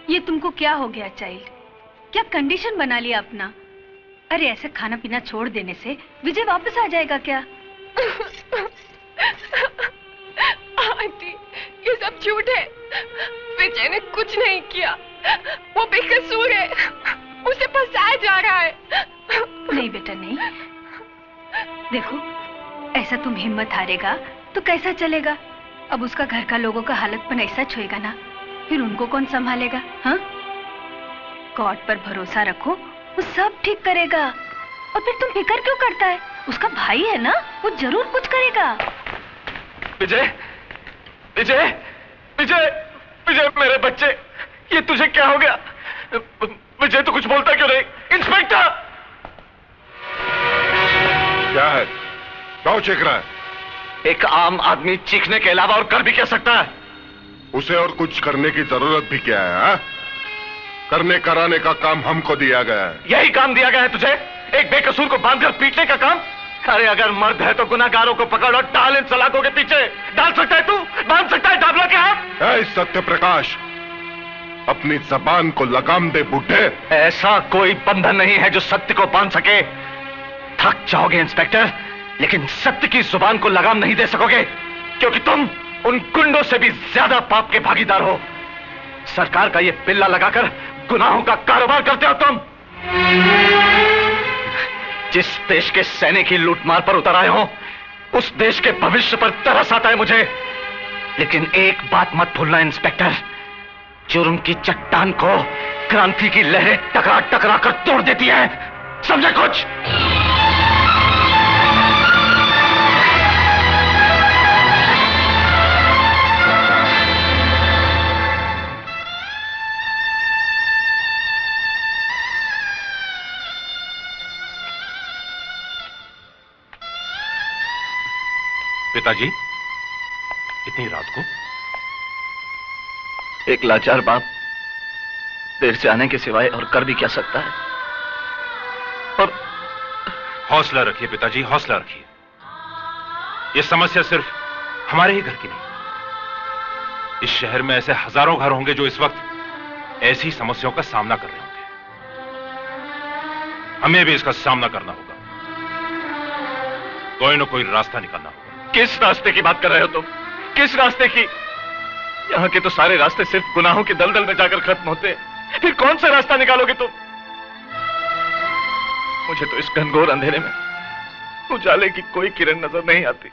Speaker 17: ये तुमको क्या हो गया चाइल्ड? क्या कंडीशन बना लिया अपना? अरे ऐसे खाना पीना छोड़ देने से विजय वापस आ जाएगा क्या?
Speaker 10: आंटी, ये सब झूठ है। विजय ने कुछ नहीं किया, वो बेकसूर है, उसे फंसाया जा रहा है।
Speaker 17: नहीं बेटा नहीं, देखो ऐसा तुम हिम्मत हारेगा तो कैसा चलेगा? अब उसका घर का लोगों का हालतपन ऐसा छुएगा ना, फिर उनको कौन संभालेगा? हाँ, गॉड पर भरोसा रखो, वो सब ठीक करेगा। और फिर तुम फिक्र क्यों करता है? उसका भाई है ना, वो जरूर कुछ करेगा।
Speaker 6: विजय, विजय, विजय, विजय, मेरे बच्चे, ये तुझे क्या हो गया? विजय तो कुछ बोलता क्यों नहीं? इंस्पेक्टर!
Speaker 4: क्या है? क्यों चीख रहा है?
Speaker 6: एक आम आदमी चीखने के अलावा और कर भी क्या सकता है?
Speaker 4: उसे और कुछ करने की जरूरत भी क्या है? हा? करने कराने का काम हमको दिया गया है।
Speaker 6: यही काम दिया गया है तुझे? एक बेकसूर को बांधकर पीटने का काम? अरे अगर मर्द है तो गुनाहगारों को पकड़ और डाल इन सलाखों के पीछे। डाल सकता है तू? बांध सकता है डाबला के हाथ?
Speaker 4: सत्य प्रकाश, अपनी जबान को लगाम दे बुड्ढे।
Speaker 6: ऐसा कोई बंधन नहीं है जो सत्य को बांध सके। थक जाओगे इंस्पेक्टर, लेकिन सत्य की जुबान को लगाम नहीं दे सकोगे, क्योंकि तुम उन गुंडों से भी ज्यादा पाप के भागीदार हो। सरकार का ये पिल्ला लगाकर गुनाहों का कारोबार करते हो तुम। जिस देश के सैनिक ही लूटमार पर उतर आए हो, उस देश के भविष्य पर तरस आता है मुझे। लेकिन एक बात मत भूलना इंस्पेक्टर, जुर्म की चट्टान को क्रांति की लहरें टकरा टकरा कर तोड़ देती है। समझे कुछ?
Speaker 15: पिताजी, इतनी रात को?
Speaker 6: एक लाचार बाप देर से आने के सिवाय और कर भी क्या सकता है? और
Speaker 15: हौसला रखिए पिताजी, हौसला रखिए। यह समस्या सिर्फ हमारे ही घर की नहीं, इस शहर में ऐसे हजारों घर होंगे जो इस वक्त ऐसी समस्याओं का सामना कर रहे होंगे। हमें भी इसका सामना करना होगा, कोई ना कोई रास्ता निकालना होगा।
Speaker 6: किस रास्ते की बात कर रहे हो तुम? किस रास्ते की? यहाँ के तो सारे रास्ते सिर्फ गुनाहों के दलदल में जाकर खत्म होते हैं। फिर कौन सा रास्ता निकालोगे तुम? मुझे तो इस घनघोर अंधेरे में उजाले की कोई किरण नजर नहीं आती।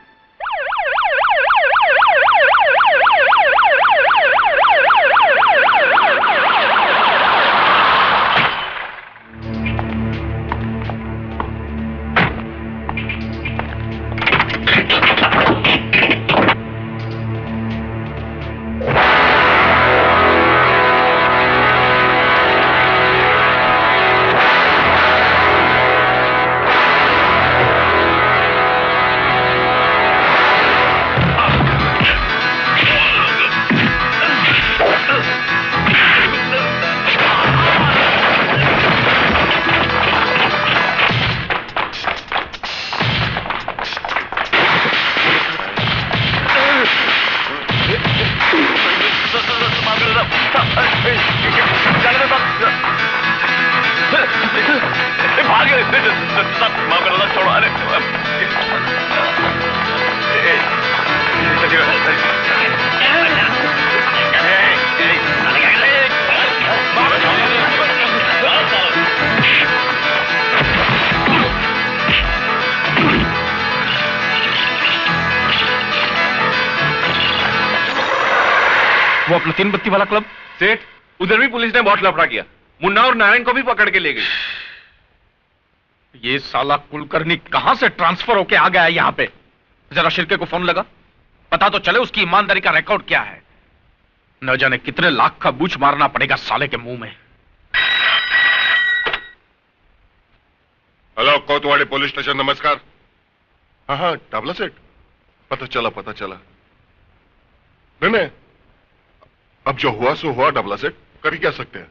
Speaker 8: वो अपना 3 बत्ती वाला क्लब सेठ, उधर भी पुलिस ने बहुत लफड़ा किया। मुन्ना और नारायण को भी पकड़ के ले गई।
Speaker 1: ये साला कुलकर्णी कहां से ट्रांसफर होके आ गया है यहां पे? जरा शिर्के को फोन लगा, पता तो चले उसकी ईमानदारी का रिकॉर्ड क्या है। न जाने कितने लाख का बूच मारना पड़ेगा साले के मुंह में।
Speaker 4: हेलो, कोतवाली पुलिस स्टेशन, नमस्कार। हाँ हाँ, डाबला सेठ, पता चला। नहीं, अब जो हुआ सो हुआ डाबला सेठ, कर ही क्या सकते हैं।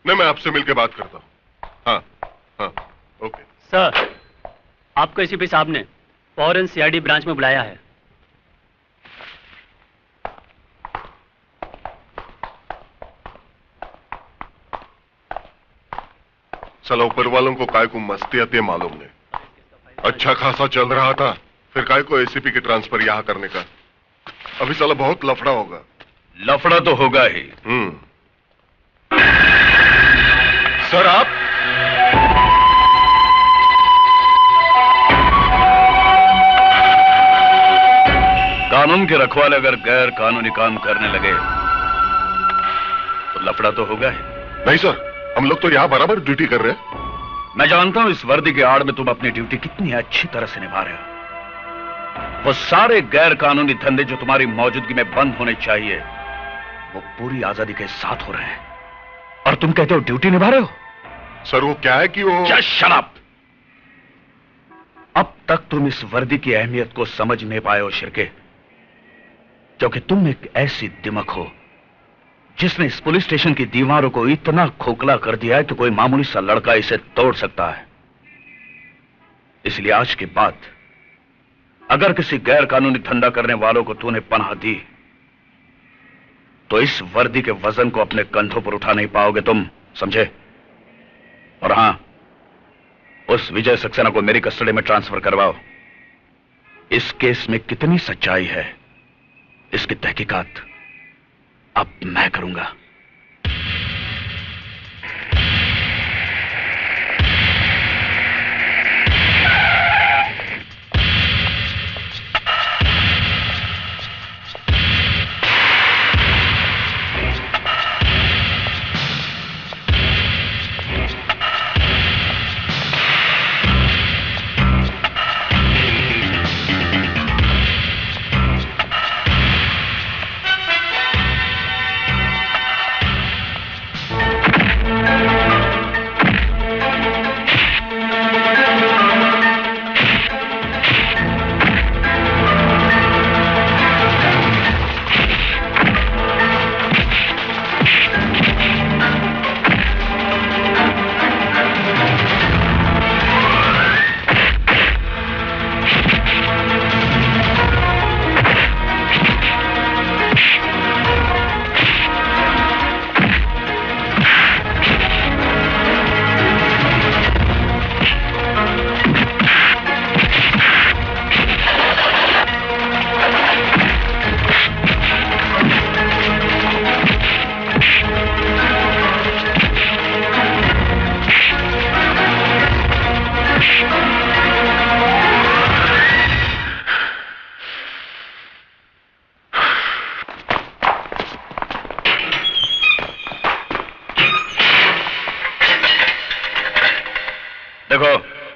Speaker 4: नहीं, मैं आपसे मिलकर बात करता हूं। हाँ, ओके।
Speaker 18: सर, आपको एसीपी साहब ने फौरन सीआईडी ब्रांच में बुलाया है।
Speaker 4: साला ऊपर वालों को काय को मस्ती आती है मालूम नहीं। अच्छा खासा चल रहा था, फिर काय को एसीपी की ट्रांसफर यहां करने का। अभी साला बहुत लफड़ा होगा।
Speaker 19: लफड़ा तो होगा ही।
Speaker 4: सर, आप
Speaker 19: कानून के रखवाले अगर गैर कानूनी काम करने लगे तो लफड़ा तो होगा ही।
Speaker 4: नहीं सर, हम लोग तो यहां बराबर ड्यूटी कर रहे हैं।
Speaker 19: मैं जानता हूं इस वर्दी के आड़ में तुम अपनी ड्यूटी कितनी अच्छी तरह से निभा रहे हो। वो सारे गैर कानूनी धंधे जो तुम्हारी मौजूदगी में बंद होने चाहिए, वो पूरी आजादी के साथ हो रहे हैं, और तुम कहते हो ड्यूटी निभा रहे हो।
Speaker 4: सर, वो क्या है कि वो
Speaker 19: शट अप। अब तक तुम इस वर्दी की अहमियत को समझ नहीं पाए हो शिर्के, क्योंकि तुम एक ऐसी दिमक हो जिसने इस पुलिस स्टेशन की दीवारों को इतना खोखला कर दिया है कि कोई मामूली सा लड़का इसे तोड़ सकता है। इसलिए आज के बाद अगर किसी गैर कानूनी धंधा करने वालों को तूने पनाह दी तो इस वर्दी के वजन को अपने कंधों पर उठा नहीं पाओगे तुम, समझे? और हां, उस विजय सक्सेना को मेरी कस्टडी में ट्रांसफर करवाओ। इस केस में कितनी सच्चाई है, इसकी तहकीकात अब मैं करूंगा।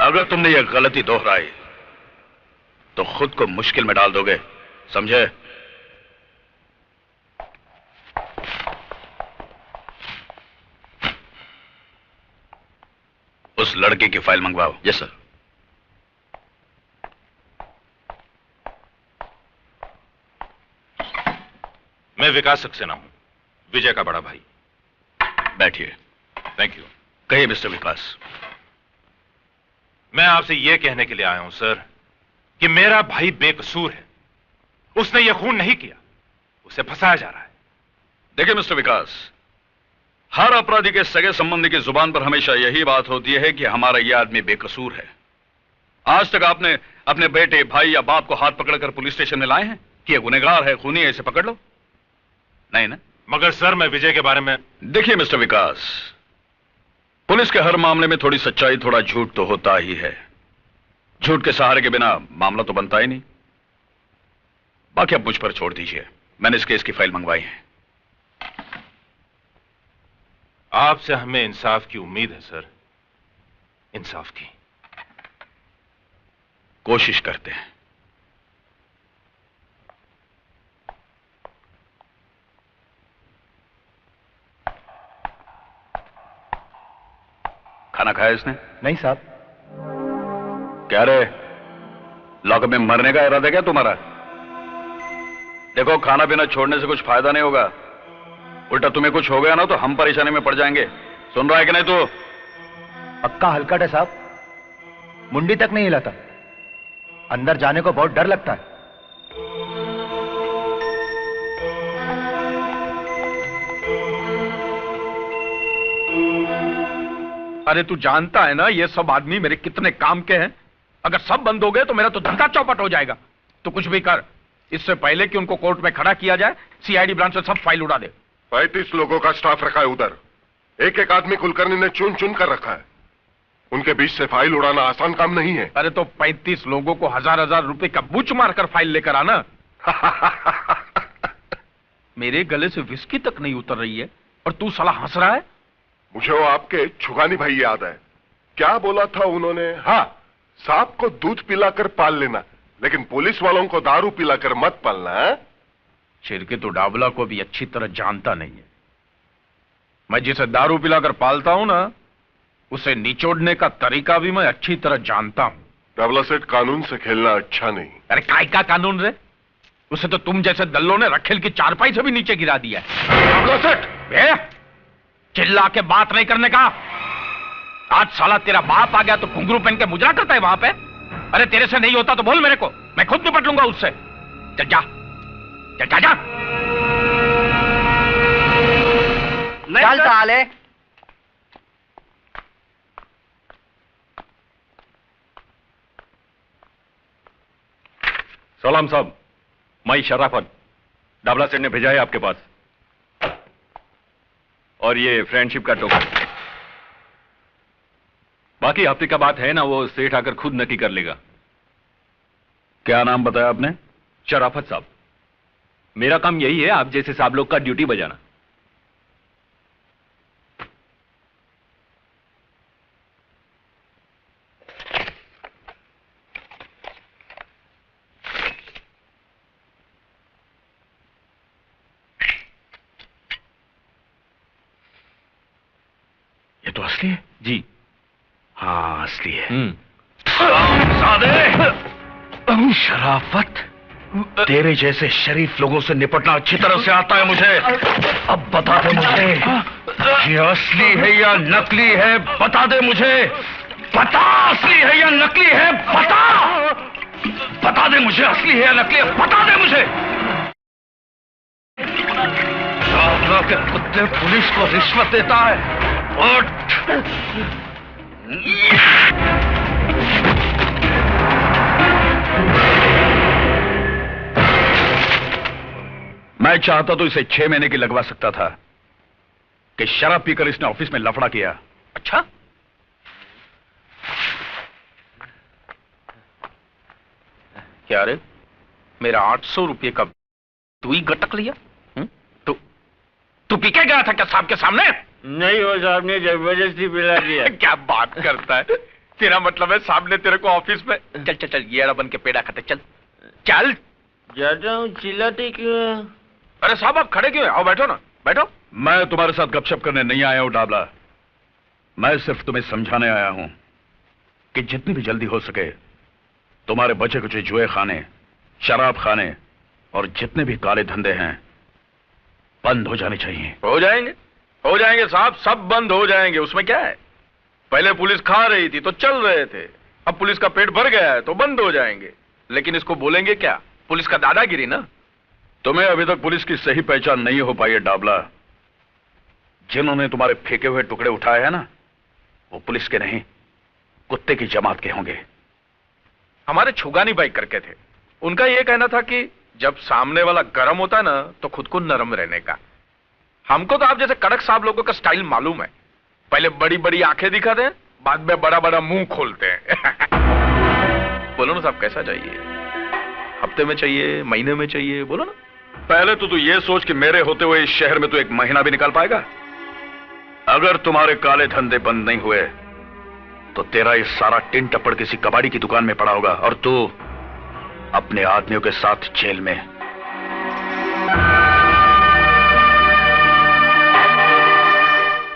Speaker 19: अगर तुमने यह गलती दोहराई तो खुद को मुश्किल में डाल दोगे, समझे? उस लड़के की फाइल मंगवाओ।
Speaker 15: Yes sir. मैं विकास सक्सेना हूं, विजय का बड़ा भाई।
Speaker 19: बैठिए।
Speaker 15: Thank you.
Speaker 19: कहिए मिस्टर विकास।
Speaker 15: मैं आपसे यह कहने के लिए आया हूं सर कि मेरा भाई बेकसूर है। उसने यह खून नहीं किया, उसे फंसाया जा रहा है।
Speaker 19: देखिए मिस्टर विकास, हर अपराधी के सगे संबंधी की जुबान पर हमेशा यही बात होती है कि हमारा यह आदमी बेकसूर है। आज तक आपने अपने बेटे, भाई या बाप को हाथ पकड़कर पुलिस स्टेशन में लाए हैं कि यह गुनहगार है, खूनी है, इसे पकड़ लो? नहीं ना?
Speaker 15: मगर सर, मैं विजय के बारे में।
Speaker 19: देखिए मिस्टर विकास, पुलिस के हर मामले में थोड़ी सच्चाई, थोड़ा झूठ तो होता ही है। झूठ के सहारे के बिना मामला तो बनता ही नहीं। बाकी अब मुझ पर छोड़ दीजिए, मैंने इस केस की फाइल मंगवाई है।
Speaker 15: आपसे हमें इंसाफ की उम्मीद है सर। इंसाफ की।
Speaker 19: कोशिश करते हैं। खाना खाया इसने?
Speaker 12: नहीं साहब।
Speaker 19: क्या रे, लॉकअप में मरने का इरादा क्या तुम्हारा? देखो, खाना पीना छोड़ने से कुछ फायदा नहीं होगा, उल्टा तुम्हें कुछ हो गया ना तो हम परेशानी में पड़ जाएंगे। सुन रहा है कि नहीं तू?
Speaker 12: पक्का हलकट है साहब, मुंडी तक नहीं हिलाता। अंदर जाने को बहुत डर लगता है।
Speaker 1: अरे तू जानता है ना ये सब आदमी मेरे कितने काम के हैं। अगर सब बंद हो गए तो मेरा तो धंधा चौपट हो जाएगा। तो कुछ भी कर, इससे पहले कि उनको कोर्ट में खड़ा किया जाए, सीआईडी ब्रांच से सब फाइल उड़ा दे।
Speaker 4: 35 लोगों का स्टाफ रखा है उधर। एक एक आदमी कुलकर्णी ने चुन चुन कर रखा है। उनके बीच से फाइल उड़ाना आसान काम नहीं है।
Speaker 1: अरे तो 35 लोगों को हजार रुपए का बुच मारकर फाइल लेकर आना। मेरे गले से विस्की तक नहीं उतर रही है और तू साला हंस रहा है।
Speaker 4: मुझे वो आपके छुगानी भाई याद है। क्या बोला था उन्होंने? हाँ, सांप को दूध पिलाकर पाल लेना, लेकिन पुलिस वालों को दारू पिलाकर मत पालना।
Speaker 1: शिरके तो डाबला को भी अच्छी तरह जानता नहीं है। मैं जिसे दारू पिलाकर पालता हूं ना, उसे निचोड़ने का तरीका भी मैं अच्छी तरह जानता हूं।
Speaker 4: डाबला सेठ, कानून से खेलना अच्छा नहीं।
Speaker 1: अरे काय का कानून रे? उसे तो तुम जैसे दल्लों ने रखेल की चारपाई से भी नीचे गिरा दिया है। डाबला सेठ, चिल्ला के बात नहीं करने का। आज साला तेरा बाप आ गया तो घुंघरू पहन के मुजरा करता है वहां पे। अरे तेरे से नहीं होता तो बोल मेरे को, मैं खुद निपट लूंगा उससे। चल जा, चल जा, जा।
Speaker 12: चल साले।
Speaker 8: सलाम साहब, मैं शराफत, डाबला सेठ ने भेजा है आपके पास। और ये फ्रेंडशिप का टोकन। बाकी हफ्ते का बात है ना, वो सेठ आकर खुद नक्की कर लेगा।
Speaker 19: क्या नाम बताया आपने?
Speaker 8: शराफत साहब। मेरा काम यही है, आप जैसे साहब लोग का ड्यूटी बजाना।
Speaker 19: ये तो असली है।
Speaker 8: जी
Speaker 19: हाँ, असली है। शराफत, तेरे जैसे शरीफ लोगों से निपटना अच्छी तरह से आता है मुझे। अब बता दे मुझे, ये असली है या नकली है? बता दे मुझे, बता, असली है या नकली है? बता दे मुझे, असली है या नकली है? बता दे मुझे। के कुत्ते पुलिस को रिश्वत देता है। उठ। मैं चाहता तो इसे 6 महीने की लगवा सकता था कि शराब पीकर इसने ऑफिस में लफड़ा किया।
Speaker 1: अच्छा, क्या रे, मेरा 800 रुपये का तू ही गटक लिया? तू पी के गया था क्या साहब के सामने?
Speaker 14: नहीं, वो साहब ने जबरदस्ती पिला दिया।
Speaker 1: क्या बात करता है? तेरा मतलब है साहब ने तेरे को ऑफिस में? चल चल चल, ये बन के पेड़ा खाते, चल चल।
Speaker 14: जाता हूँ, चिल्लाते क्यों?
Speaker 1: अरे साहब आप खड़े क्यों हैं? आओ बैठो ना, बैठो।
Speaker 19: मैं तुम्हारे साथ गपशप करने नहीं आया हूं डाबला। मैं सिर्फ तुम्हें समझाने आया हूं कि जितनी भी जल्दी हो सके तुम्हारे बचे कुचे जुए खाने, शराब खाने और जितने भी काले धंधे हैं बंद हो जाने चाहिए।
Speaker 1: हो जाएंगे साहब, सब बंद हो जाएंगे, उसमें क्या है? पहले पुलिस खा रही थी तो चल रहे थे, अब पुलिस का पेट भर गया है तो बंद हो जाएंगे। लेकिन इसको बोलेंगे क्या? पुलिस का दादागिरी ना।
Speaker 19: तुम्हें अभी तक पुलिस की सही पहचान नहीं हो पाई है डाबला। जिन्होंने तुम्हारे फेंके हुए टुकड़े उठाए हैं ना, वो पुलिस के नहीं, कुत्ते की जमात के होंगे।
Speaker 1: हमारे छुगानी भाई करके थे, उनका यह कहना था कि जब सामने वाला गर्म होता है ना तो खुद को नरम रहने का। हमको तो आप जैसे कड़क साहब लोगों का स्टाइल मालूम है। पहले बड़ी बड़ी आंखें दिखाते हैं, बाद में बड़ा बड़ा मुंह खोलते हैं। बोलो ना साहब, कैसा चाहिए? हफ्ते में चाहिए, महीने में चाहिए? बोलो ना।
Speaker 19: पहले तो तू ये सोच कि मेरे होते हुए इस शहर में तू 1 महीना भी निकाल पाएगा? अगर तुम्हारे काले धंधे बंद नहीं हुए तो तेरा ये सारा टिन टप्पड़ किसी कबाड़ी की दुकान में पड़ा होगा और तू अपने आदमियों के साथ जेल में।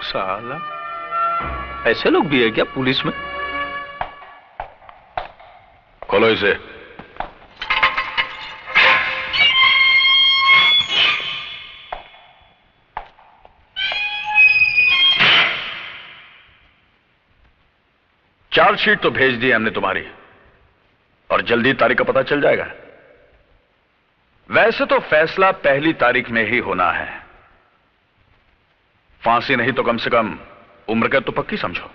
Speaker 1: साला, ऐसे लोग भी है क्या पुलिस में?
Speaker 19: खोलो इसे। चार्जशीट तो भेज दी हमने तुम्हारी, और जल्दी तारीख का पता चल जाएगा। वैसे तो फैसला पहली तारीख में ही होना है। फांसी नहीं तो कम से कम उम्र कैद तो पक्की समझो।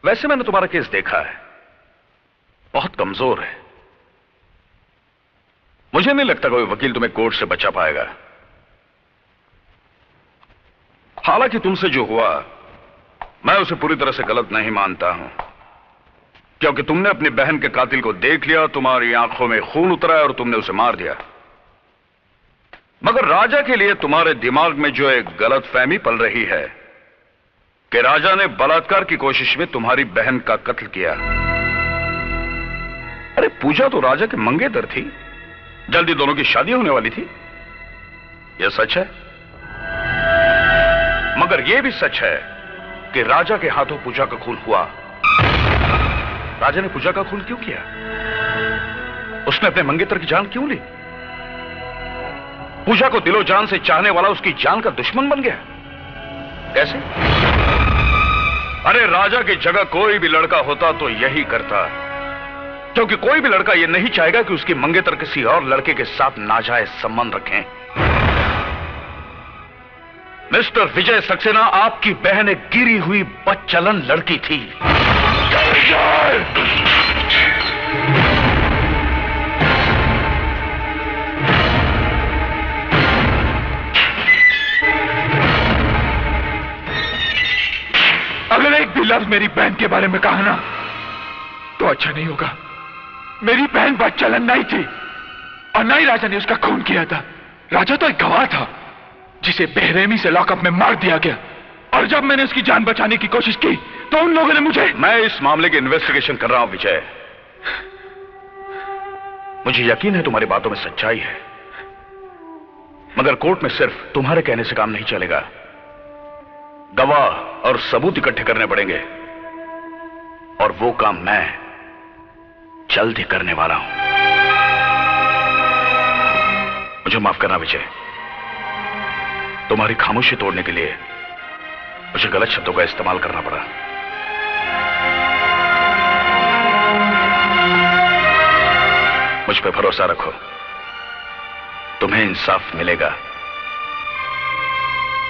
Speaker 19: वैसे मैंने तुम्हारा केस देखा है, बहुत कमजोर है। मुझे नहीं लगता कोई वकील तुम्हें कोर्ट से बचा पाएगा। हालांकि तुमसे जो हुआ मैं उसे पूरी तरह से गलत नहीं मानता हूं, क्योंकि तुमने अपनी बहन के कातिल को देख लिया, तुम्हारी आंखों में खून उतरा और तुमने उसे मार दिया। मगर राजा के लिए तुम्हारे दिमाग में जो एक गलतफहमी पल रही है कि राजा ने बलात्कार की कोशिश में तुम्हारी बहन का कत्ल किया। अरे पूजा तो राजा के मंगेतर थी, जल्दी दोनों की शादी होने वाली थी। यह सच है, मगर यह भी सच है कि राजा के हाथों पूजा का खून हुआ। राजा ने पूजा का खून क्यों किया? उसने अपने मंगेतर की जान क्यों ली? पूजा को दिलो जान से चाहने वाला उसकी जान का दुश्मन बन गया। कैसे? अरे राजा की जगह कोई भी लड़का होता तो यही करता, क्योंकि कोई भी लड़का यह नहीं चाहेगा कि उसकी मंगेतर किसी और लड़के के साथ नाजायज संबंध रखें। मिस्टर विजय सक्सेना, आपकी बहन एक गिरी हुई बदचलन लड़की थी।
Speaker 16: अगर एक भी लफ्ज मेरी बहन के बारे में कहा ना तो अच्छा नहीं होगा। मेरी बहन बदचलन नहीं थी और ना ही राजा ने उसका खून किया था। राजा तो एक गवाह था जिसे बेरहमी से लॉकअप में मार दिया गया, और जब मैंने उसकी जान बचाने की कोशिश की तो उन लोगों ने मुझे।
Speaker 19: मैं इस मामले की इन्वेस्टिगेशन कर रहा हूं विजय। मुझे यकीन है तुम्हारी बातों में सच्चाई है, मगर कोर्ट में सिर्फ तुम्हारे कहने से काम नहीं चलेगा। गवाह और सबूत इकट्ठे करने पड़ेंगे, और वो काम मैं जल्द ही करने वाला हूं। मुझे माफ करना विजय, तुम्हारी खामोशी तोड़ने के लिए मुझे गलत शब्दों का इस्तेमाल करना पड़ा। मुझ पे भरोसा रखो, तुम्हें इंसाफ मिलेगा,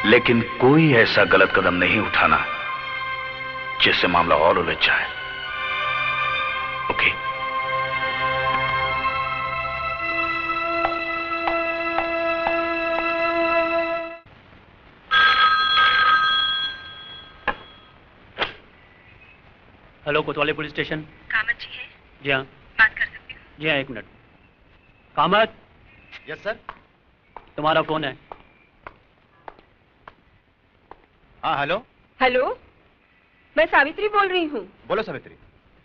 Speaker 19: लेकिन कोई ऐसा गलत कदम नहीं उठाना जिससे मामला और उलझ जाए। ओके?
Speaker 18: हेलो, कोतवाली पुलिस स्टेशन।
Speaker 9: कामत जी है?
Speaker 18: जी हाँ।
Speaker 9: बात कर सकती हूँ?
Speaker 18: जी हाँ, एक मिनट। कामत।
Speaker 12: Yes sir.
Speaker 18: तुम्हारा फोन है।
Speaker 12: हाँ हेलो।
Speaker 5: हेलो, मैं सावित्री बोल रही हूँ।
Speaker 12: बोलो सावित्री।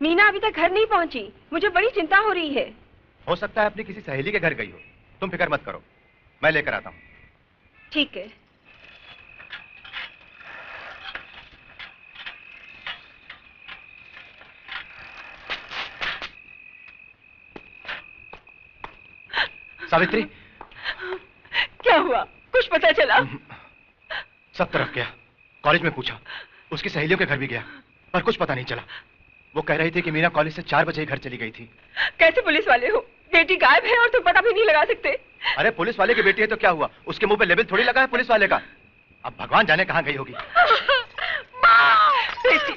Speaker 5: मीना अभी तक घर नहीं पहुँची, मुझे बड़ी चिंता हो रही है।
Speaker 12: हो सकता है अपनी किसी सहेली के घर गई हो, तुम फिक्र मत करो, मैं लेकर आता हूँ।
Speaker 5: ठीक है।
Speaker 12: सावित्री,
Speaker 5: क्या हुआ? कुछ पता चला?
Speaker 12: सब तरफ गया, कॉलेज में पूछा, उसकी सहेलियों के घर भी गया, पर कुछ पता नहीं चला। वो कह रही थी कि मीना कॉलेज से 4 बजे ही घर चली गई थी।
Speaker 5: कैसे पुलिस वाले हो? बेटी गायब है और तुम पता भी नहीं लगा सकते।
Speaker 12: अरे पुलिस वाले की बेटी है तो क्या हुआ, उसके मुंह पे लेबल थोड़ी लगा है पुलिस वाले का। अब भगवान जाने कहां गई होगी।
Speaker 5: बेटी,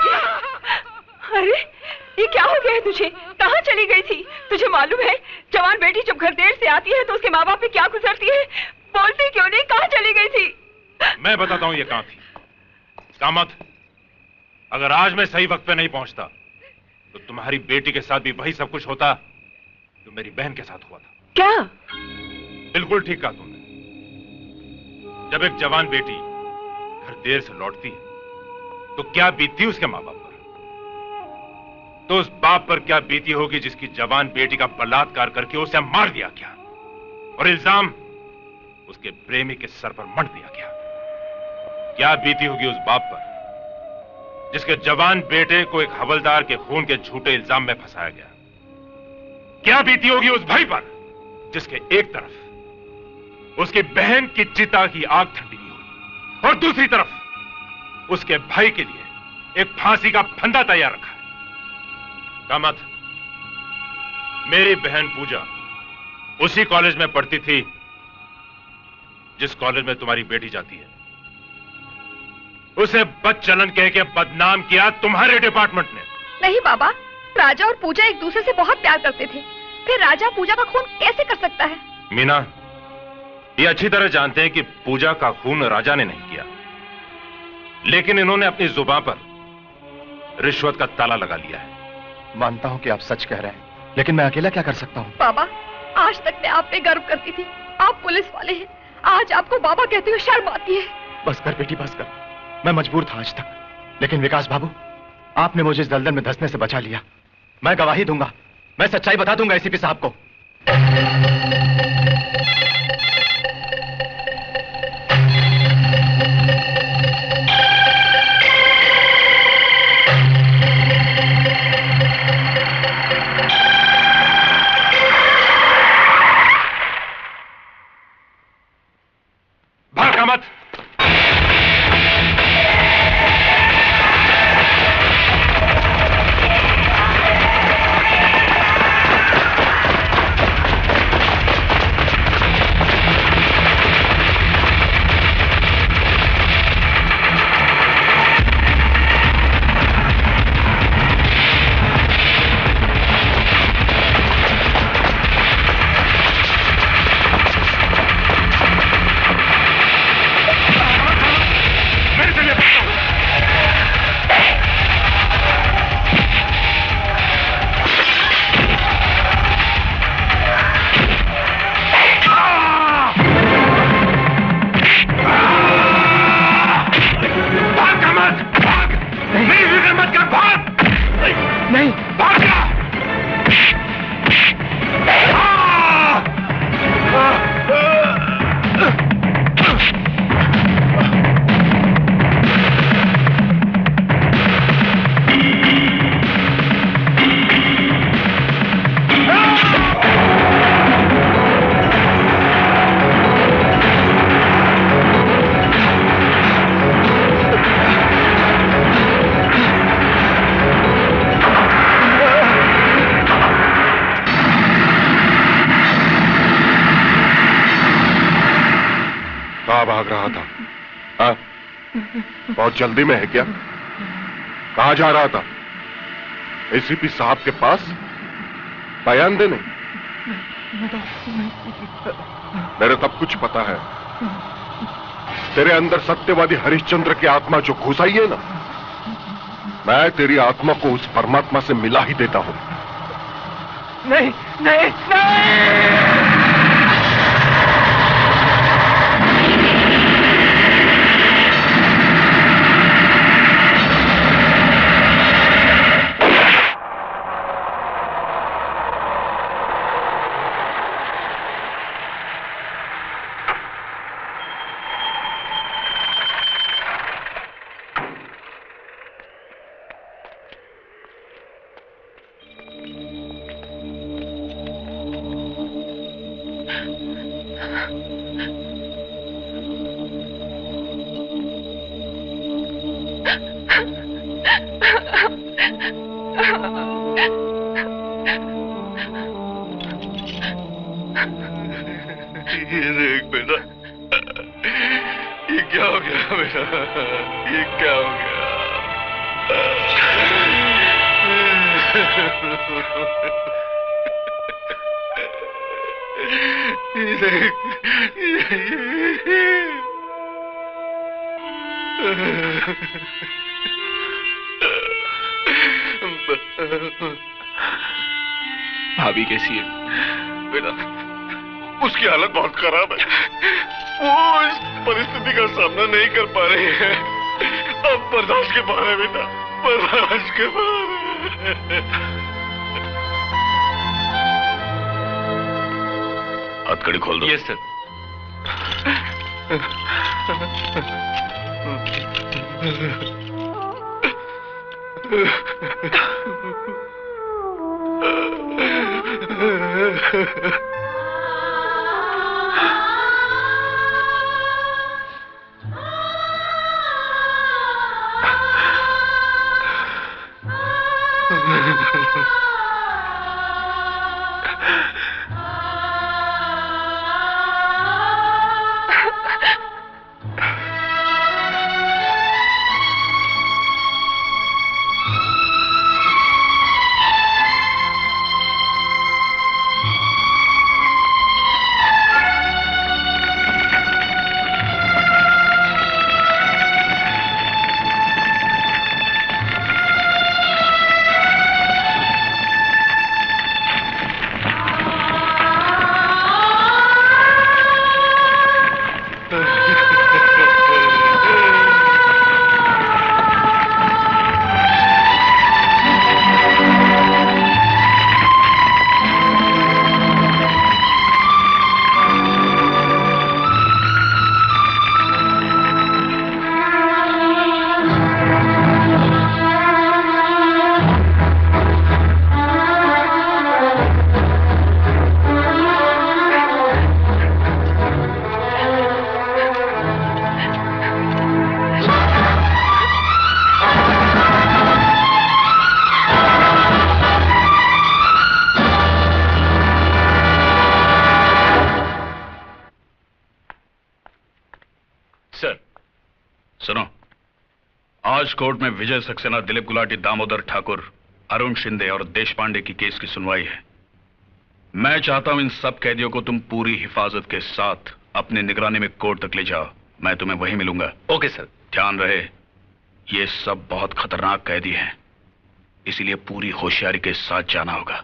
Speaker 5: अरे ये क्या हो गया है तुझे? कहाँ चली गई थी? तुझे मालूम है जवान बेटी जब घर देर से आती है तो उसके माँ बाप पे क्या गुजरती है? बोलती क्यों नहीं? कहाँ चली गई थी?
Speaker 15: मैं बताता हूं ये कहां थी। कामत, अगर आज मैं सही वक्त पे नहीं पहुंचता तो तुम्हारी बेटी के साथ भी वही सब कुछ होता जो मेरी बहन के साथ हुआ था।
Speaker 5: क्या?
Speaker 15: बिल्कुल ठीक कहा तुमने। जब एक जवान बेटी घर देर से लौटती है तो क्या बीती उसके मां बाप पर? तो उस बाप पर क्या बीती होगी जिसकी जवान बेटी का बलात्कार करके उसे मार दिया गया और इल्जाम उसके प्रेमी के सर पर मढ़ दिया गया? क्या बीती होगी उस बाप पर जिसके जवान बेटे को एक हवलदार के खून के झूठे इल्जाम में फंसाया गया? क्या बीती होगी उस भाई पर जिसके एक तरफ उसकी बहन की चिता की आग ठंडी हुई और दूसरी तरफ उसके भाई के लिए एक फांसी का फंदा तैयार रखा है? कामत, मेरी बहन पूजा उसी कॉलेज में पढ़ती थी जिस कॉलेज में तुम्हारी बेटी जाती है। उसे बदचलन कह के बदनाम किया तुम्हारे डिपार्टमेंट ने।
Speaker 9: नहीं बाबा, राजा और पूजा एक दूसरे से बहुत प्यार करते थे, फिर राजा पूजा का खून कैसे कर सकता है?
Speaker 15: मीना, ये अच्छी तरह जानते हैं कि पूजा का खून राजा ने नहीं किया, लेकिन इन्होंने अपनी जुबान पर रिश्वत का ताला लगा लिया है।
Speaker 6: मानता हूं कि आप सच कह रहे हैं, लेकिन मैं अकेला क्या कर सकता हूं?
Speaker 9: बाबा, आज तक मैं आप पे गर्व करती थी, आप पुलिस वाले हैं, आज आपको बाबा कहते हुए शर्म आती है।
Speaker 6: बस कर बेटी, बस कर। मैं मजबूर था आज तक, लेकिन विकास बाबू, आपने मुझे इस दलदल में धंसने से बचा लिया। मैं गवाही दूंगा, मैं सच्चाई बता दूंगा एसीपी साहब को।
Speaker 15: भागा मत।
Speaker 4: भाग रहा था? हाँ? बहुत जल्दी में है क्या? कहां जा रहा था? एसीपी साहब के पास बयान देने? मेरे सब कुछ पता है। तेरे अंदर सत्यवादी हरिश्चंद्र की आत्मा जो घुस आई है ना, मैं तेरी आत्मा को उस परमात्मा से मिला ही देता हूं।
Speaker 6: नहीं नहीं नहीं!
Speaker 3: भाभी कैसी है? बेटा, उसकी हालत बहुत खराब है। वो इस परिस्थिति का सामना नहीं कर पा रही है। अब बर्दाश्त के बाहर है बेटा, बर्दाश्त के बाहर है।
Speaker 19: हथकड़ी खोल दो।
Speaker 3: Yes sir.
Speaker 19: आज कोर्ट में विजय सक्सेना, दिलीप गुलाटी, दामोदर ठाकुर, अरुण शिंदे और देश पांडे की केस की सुनवाई है। मैं चाहता हूं इन सब कैदियों को तुम पूरी हिफाजत के साथ अपनी निगरानी में कोर्ट तक ले जाओ। मैं तुम्हें वहीं मिलूंगा।
Speaker 8: Okay sir.
Speaker 19: ध्यान रहे, ये सब बहुत खतरनाक कैदी हैं, इसीलिए पूरी होशियारी के साथ जाना होगा।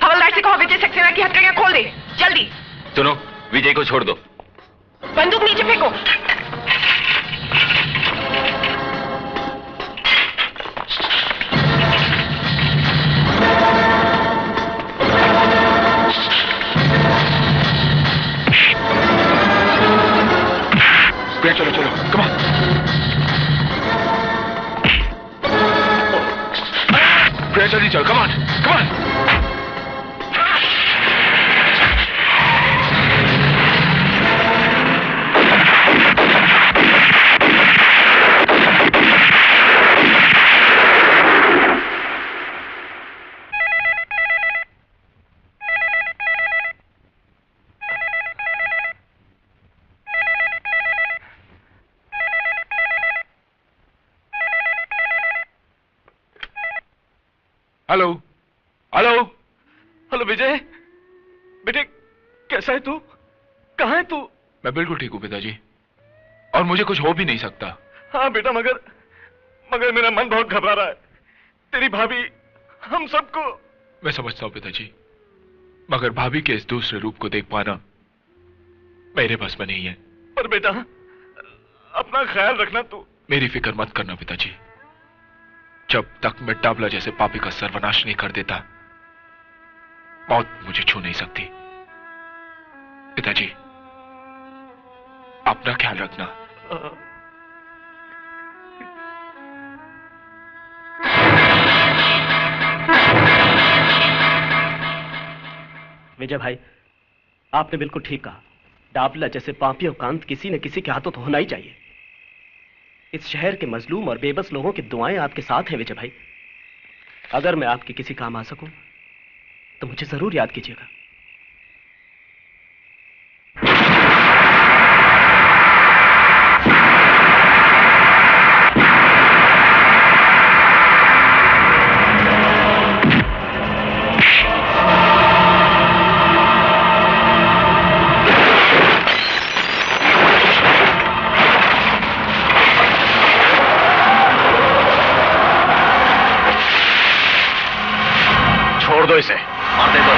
Speaker 5: हवलदार से कहो विजय सक्सेना की हथकड़ियां खोल दे, जल्दी।
Speaker 8: सुनो, विजय को छोड़ दो।
Speaker 5: बंदूक नीचे फेंको।
Speaker 16: चलो चलो, कम ऑन। जल्दी चलो, come on, come on. Hello hello
Speaker 6: hello Vijay, बेटे कैसा है तू? कहाँ है तू?
Speaker 16: मैं बिल्कुल ठीक हूँ पिताजी, और मुझे कुछ हो भी नहीं सकता।
Speaker 6: हाँ बेटा, मगर मेरा मन बहुत घबरा रहा है। तेरी भाभी हम सबको।
Speaker 16: मैं समझता हूँ पिताजी, मगर भाभी के इस दूसरे रूप को देख पाना मेरे बस में नहीं है।
Speaker 6: पर बेटा अपना ख्याल रखना तू।
Speaker 16: मेरी फिक्र मत करना पिताजी, जब तक मैं डाबला जैसे पापी का सर्वनाश नहीं कर देता, मौत मुझे छू नहीं सकती। पिताजी अपना ख्याल रखना।
Speaker 18: विजय भाई, आपने बिल्कुल ठीक कहा। डाबला जैसे पापी और कांत किसी न किसी के हाथों तो होना ही चाहिए। इस शहर के मजलूम और बेबस लोगों की दुआएं आपके साथ हैं विजय भाई। अगर मैं आपके किसी काम आ सकूं तो मुझे जरूर याद कीजिएगा।
Speaker 8: छोड़ दो इसे, मार दे दो।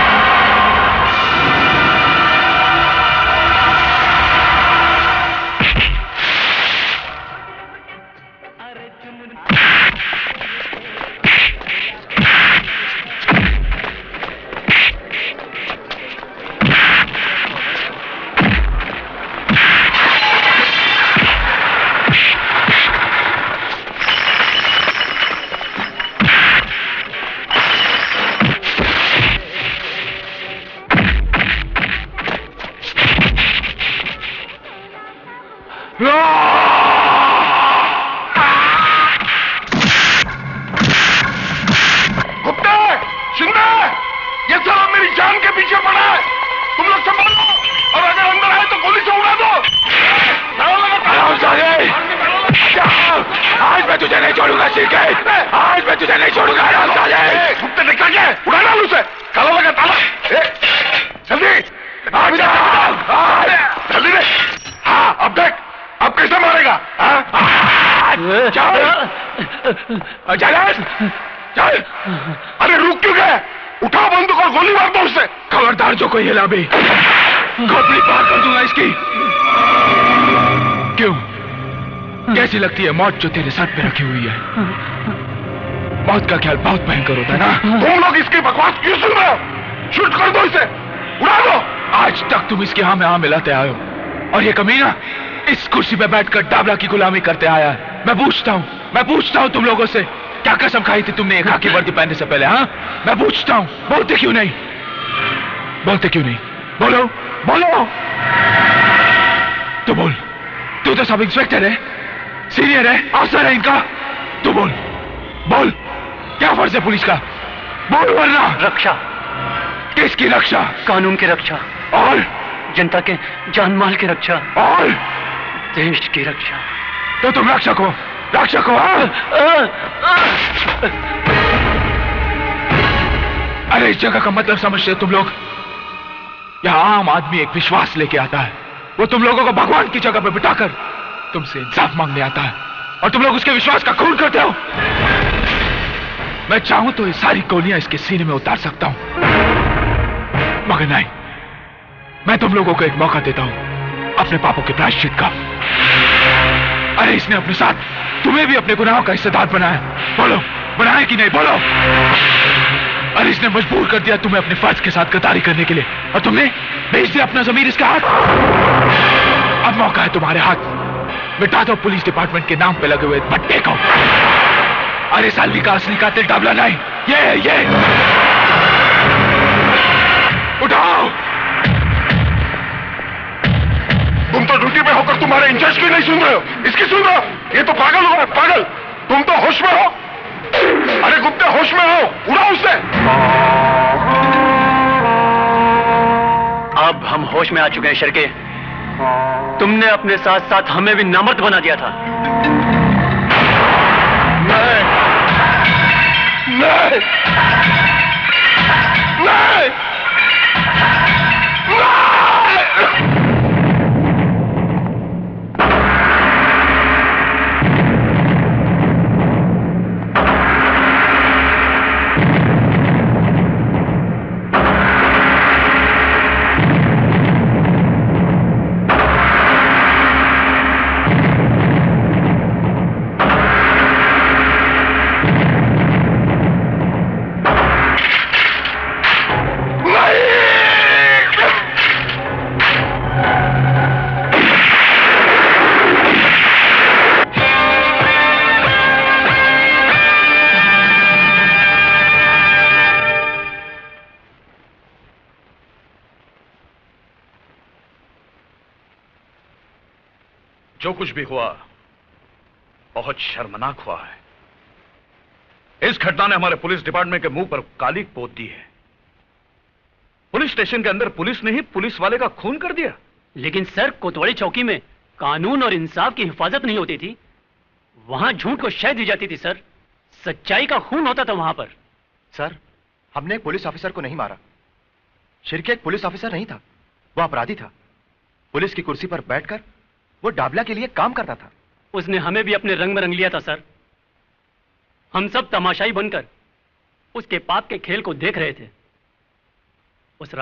Speaker 4: अरे रुक क्यों गए? उठा बंदूक और गोली मार दो उससे।
Speaker 16: खबरदार जो कोई हिला भी, खोपड़ी पार कर दूंगा इसकी। क्यों, कैसी लगती है मौत जो तेरे सर पे रखी हुई है? मौत का ख्याल बहुत भयंकर होता है ना?
Speaker 4: तुम लोग इसकी बकवास क्यों सुन रहे हो? शूट कर दो इसे, उड़ा दो।
Speaker 16: आज तक तुम इसके हाँ में हाँ मिलाते आए हो, और ये कमीना इस कुर्सी पे बैठकर डाबला की गुलामी करते आया है। मैं पूछता हूँ तुम लोगों से, क्या कसम खाई थी तुमने एक खाकी वर्दी पहनने से पहले? हाँ, मैं पूछता हूँ, बोलते क्यों नहीं? बोलो बोलो। तो बोल, तू तो सब इंस्पेक्टर है, सीनियर है, अफसर है इनका। तू बोल, क्या फर्ज है पुलिस का? बोल वरना।
Speaker 18: रक्षा।
Speaker 16: किसकी रक्षा?
Speaker 18: कानून की रक्षा।
Speaker 16: और
Speaker 18: जनता के जान माल की रक्षा।
Speaker 16: और
Speaker 18: देश की रक्षा।
Speaker 16: तो तुम रक्षक हो? अरे इस जगह का मतलब समझते हो तुम लोग? यहाँ आम आदमी एक विश्वास लेके आता है, वो तुम लोगों को भगवान की जगह पे बिठाकर तुमसे इंसाफ मांगने आता है, और तुम लोग उसके विश्वास का खून करते हो। मैं चाहूं तो ये सारी गोलियां इसके सीने में उतार सकता हूं, मगर नहीं, मैं तुम लोगों को एक मौका देता हूं अपने पापों के प्रायश्चित का। अरे इसने अपने साथ तुम्हें भी अपने गुनाहों का हिस्सेदार बनाया। बोलो, बनाया कि नहीं? बोलो। अरे इसने मजबूर कर दिया तुम्हें अपने फर्ज के साथ गद्दारी करने के लिए, और तुमने भेज दिया अपना जमीर इसके हाथ। अब मौका है तुम्हारे हाथ, मिटा दो पुलिस डिपार्टमेंट के नाम पे लगे हुए पट्टे को। अरे सालवी का असली कातिल डाबला नहीं, ये उठाओ।
Speaker 4: तुम तो ड्यूटी पे होकर तुम्हारे इंचार्ज की नहीं सुन रहे हो, इसकी सुन रहे हो? ये तो पागल हो गए, पागल। तुम तो होश में हो। अरे गुप्ते, होश में हो, उड़ाओ उससे।
Speaker 18: अब हम होश में आ चुके हैं शिर्के। तुमने अपने साथ साथ हमें भी नामर्द बना दिया था।
Speaker 4: नहीं,
Speaker 19: जो कुछ भी हुआ बहुत शर्मनाक हुआ है। इस घटना ने हमारे पुलिस डिपार्टमेंट के मुंह पर काली पोत दी है। पुलिस स्टेशन के अंदर पुलिस ने ही पुलिस वाले का खून कर दिया।
Speaker 18: लेकिन सर, कोतवाली चौकी में कानून और इंसाफ की हिफाजत नहीं होती थी, वहां झूठ को शह दी जाती थी सर। सच्चाई का खून होता था वहां पर।
Speaker 6: सर, हमने एक पुलिस ऑफिसर को नहीं मारा। शिर्के एक पुलिस ऑफिसर नहीं था, वो अपराधी था। पुलिस की कुर्सी पर बैठकर वो डाबला के लिए काम करता था।
Speaker 18: उसने हमें भी अपने रंग में रंग लिया था सर। हम सब तमाशाई बनकर उसके पाप के खेल को देख रहे थे। उस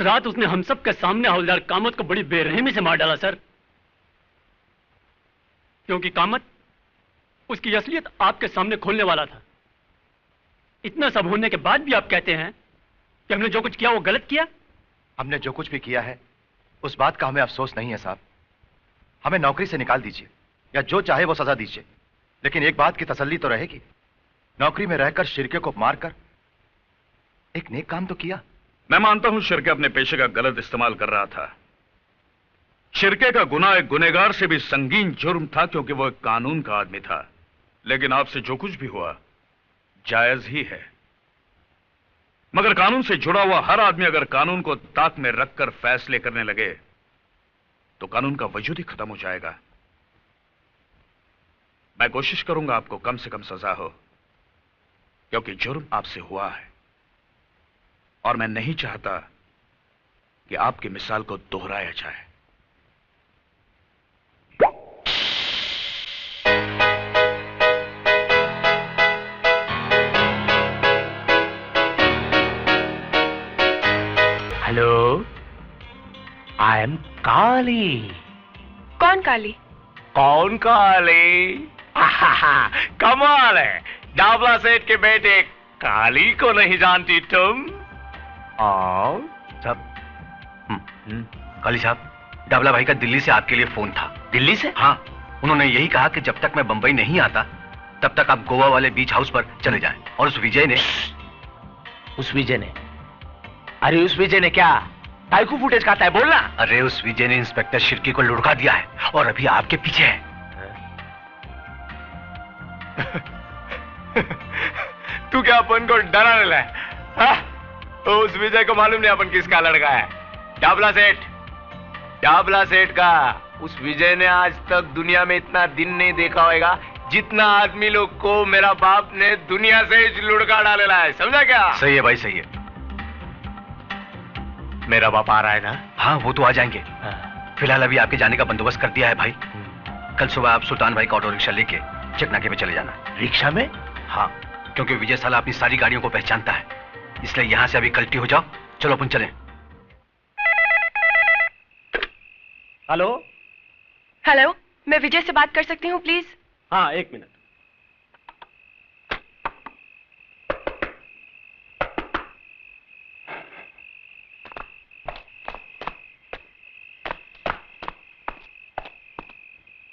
Speaker 18: रात उसने हम सब के सामने हवलदार कामत को बड़ी बेरहमी से मार डाला सर। क्योंकि कामत उसकी असलियत आपके सामने खोलने वाला था। इतना सब होने के बाद भी आप कहते हैं कि हमने जो कुछ किया वो गलत किया।
Speaker 6: हमने जो कुछ भी किया है उस बात का हमें अफसोस नहीं है साहब। हमें नौकरी से निकाल दीजिए या जो चाहे वो सजा दीजिए, लेकिन एक बात की तसल्ली तो रहेगी, नौकरी में रहकर शिर्के को मारकर एक नेक काम तो किया।
Speaker 19: मैं मानता हूं शिर्के अपने पेशे का गलत इस्तेमाल कर रहा था। शिर्के का गुनाह एक गुनहगार से भी संगीन जुर्म था, क्योंकि वो एक कानून का आदमी था। लेकिन आपसे जो कुछ भी हुआ जायज ही है। मगर कानून से जुड़ा हुआ हर आदमी अगर कानून को ताक में रखकर फैसले करने लगे तो कानून का वजूद ही खत्म हो जाएगा। मैं कोशिश करूंगा आपको कम से कम सजा हो, क्योंकि जुर्म आपसे हुआ है और मैं नहीं चाहता कि आपकी मिसाल को दोहराया जाए।
Speaker 20: हेलो, आई एम काली।
Speaker 10: कौन काली?
Speaker 20: कौन काली? कमाल है, डाबला सेठ के बेटे काली को नहीं जानती तुम?
Speaker 6: साहब, काली साहब, डाबला भाई का दिल्ली से आपके लिए फोन था।
Speaker 20: दिल्ली से?
Speaker 6: हाँ, उन्होंने यही कहा कि जब तक मैं बंबई नहीं आता तब तक आप गोवा वाले बीच हाउस पर चले जाएं। और उस विजय ने
Speaker 20: अरे उस विजय ने क्या टाइकू फुटेज खाता है, बोलना।
Speaker 6: अरे उस विजय ने इंस्पेक्टर शिर्की को लुढ़का दिया है और अभी आपके पीछे है।
Speaker 20: तू क्या अपन को डराने लगा? तो उस विजय को मालूम नहीं अपन किसका लड़का है। डाबला सेठ का उस विजय ने आज तक दुनिया में इतना दिन नहीं देखा होगा जितना आदमी लोग को मेरा बाप ने दुनिया से लुढ़का डालेला है। समझा क्या?
Speaker 6: सही है भाई, सही है।
Speaker 20: मेरा बाप आ रहा है ना?
Speaker 6: हाँ, वो तो आ जाएंगे। फिलहाल अभी आपके जाने का बंदोबस्त कर दिया है भाई। कल सुबह आप सुल्तान भाई का ऑटो रिक्शा लेके चकनाके पे चले जाना।
Speaker 20: रिक्शा में?
Speaker 6: हाँ, क्योंकि विजय साला अपनी सारी गाड़ियों को पहचानता है, इसलिए यहां से अभी कल्टी हो जाओ। चलो अपन चलें।
Speaker 18: हेलो
Speaker 10: हेलो, मैं विजय से बात कर सकती हूँ प्लीज?
Speaker 18: हाँ, एक मिनट।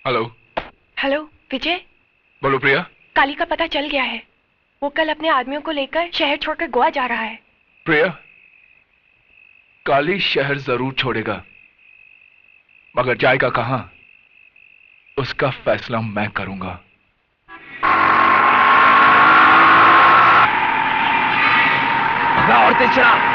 Speaker 16: हेलो
Speaker 10: हेलो विजय,
Speaker 16: बोलो प्रिया।
Speaker 10: काली का पता चल गया है। वो कल अपने आदमियों को लेकर शहर छोड़कर गोवा जा रहा है।
Speaker 16: प्रिया, काली शहर जरूर छोड़ेगा, मगर जाएगा कहां उसका फैसला मैं करूंगा।
Speaker 20: और तेज चला।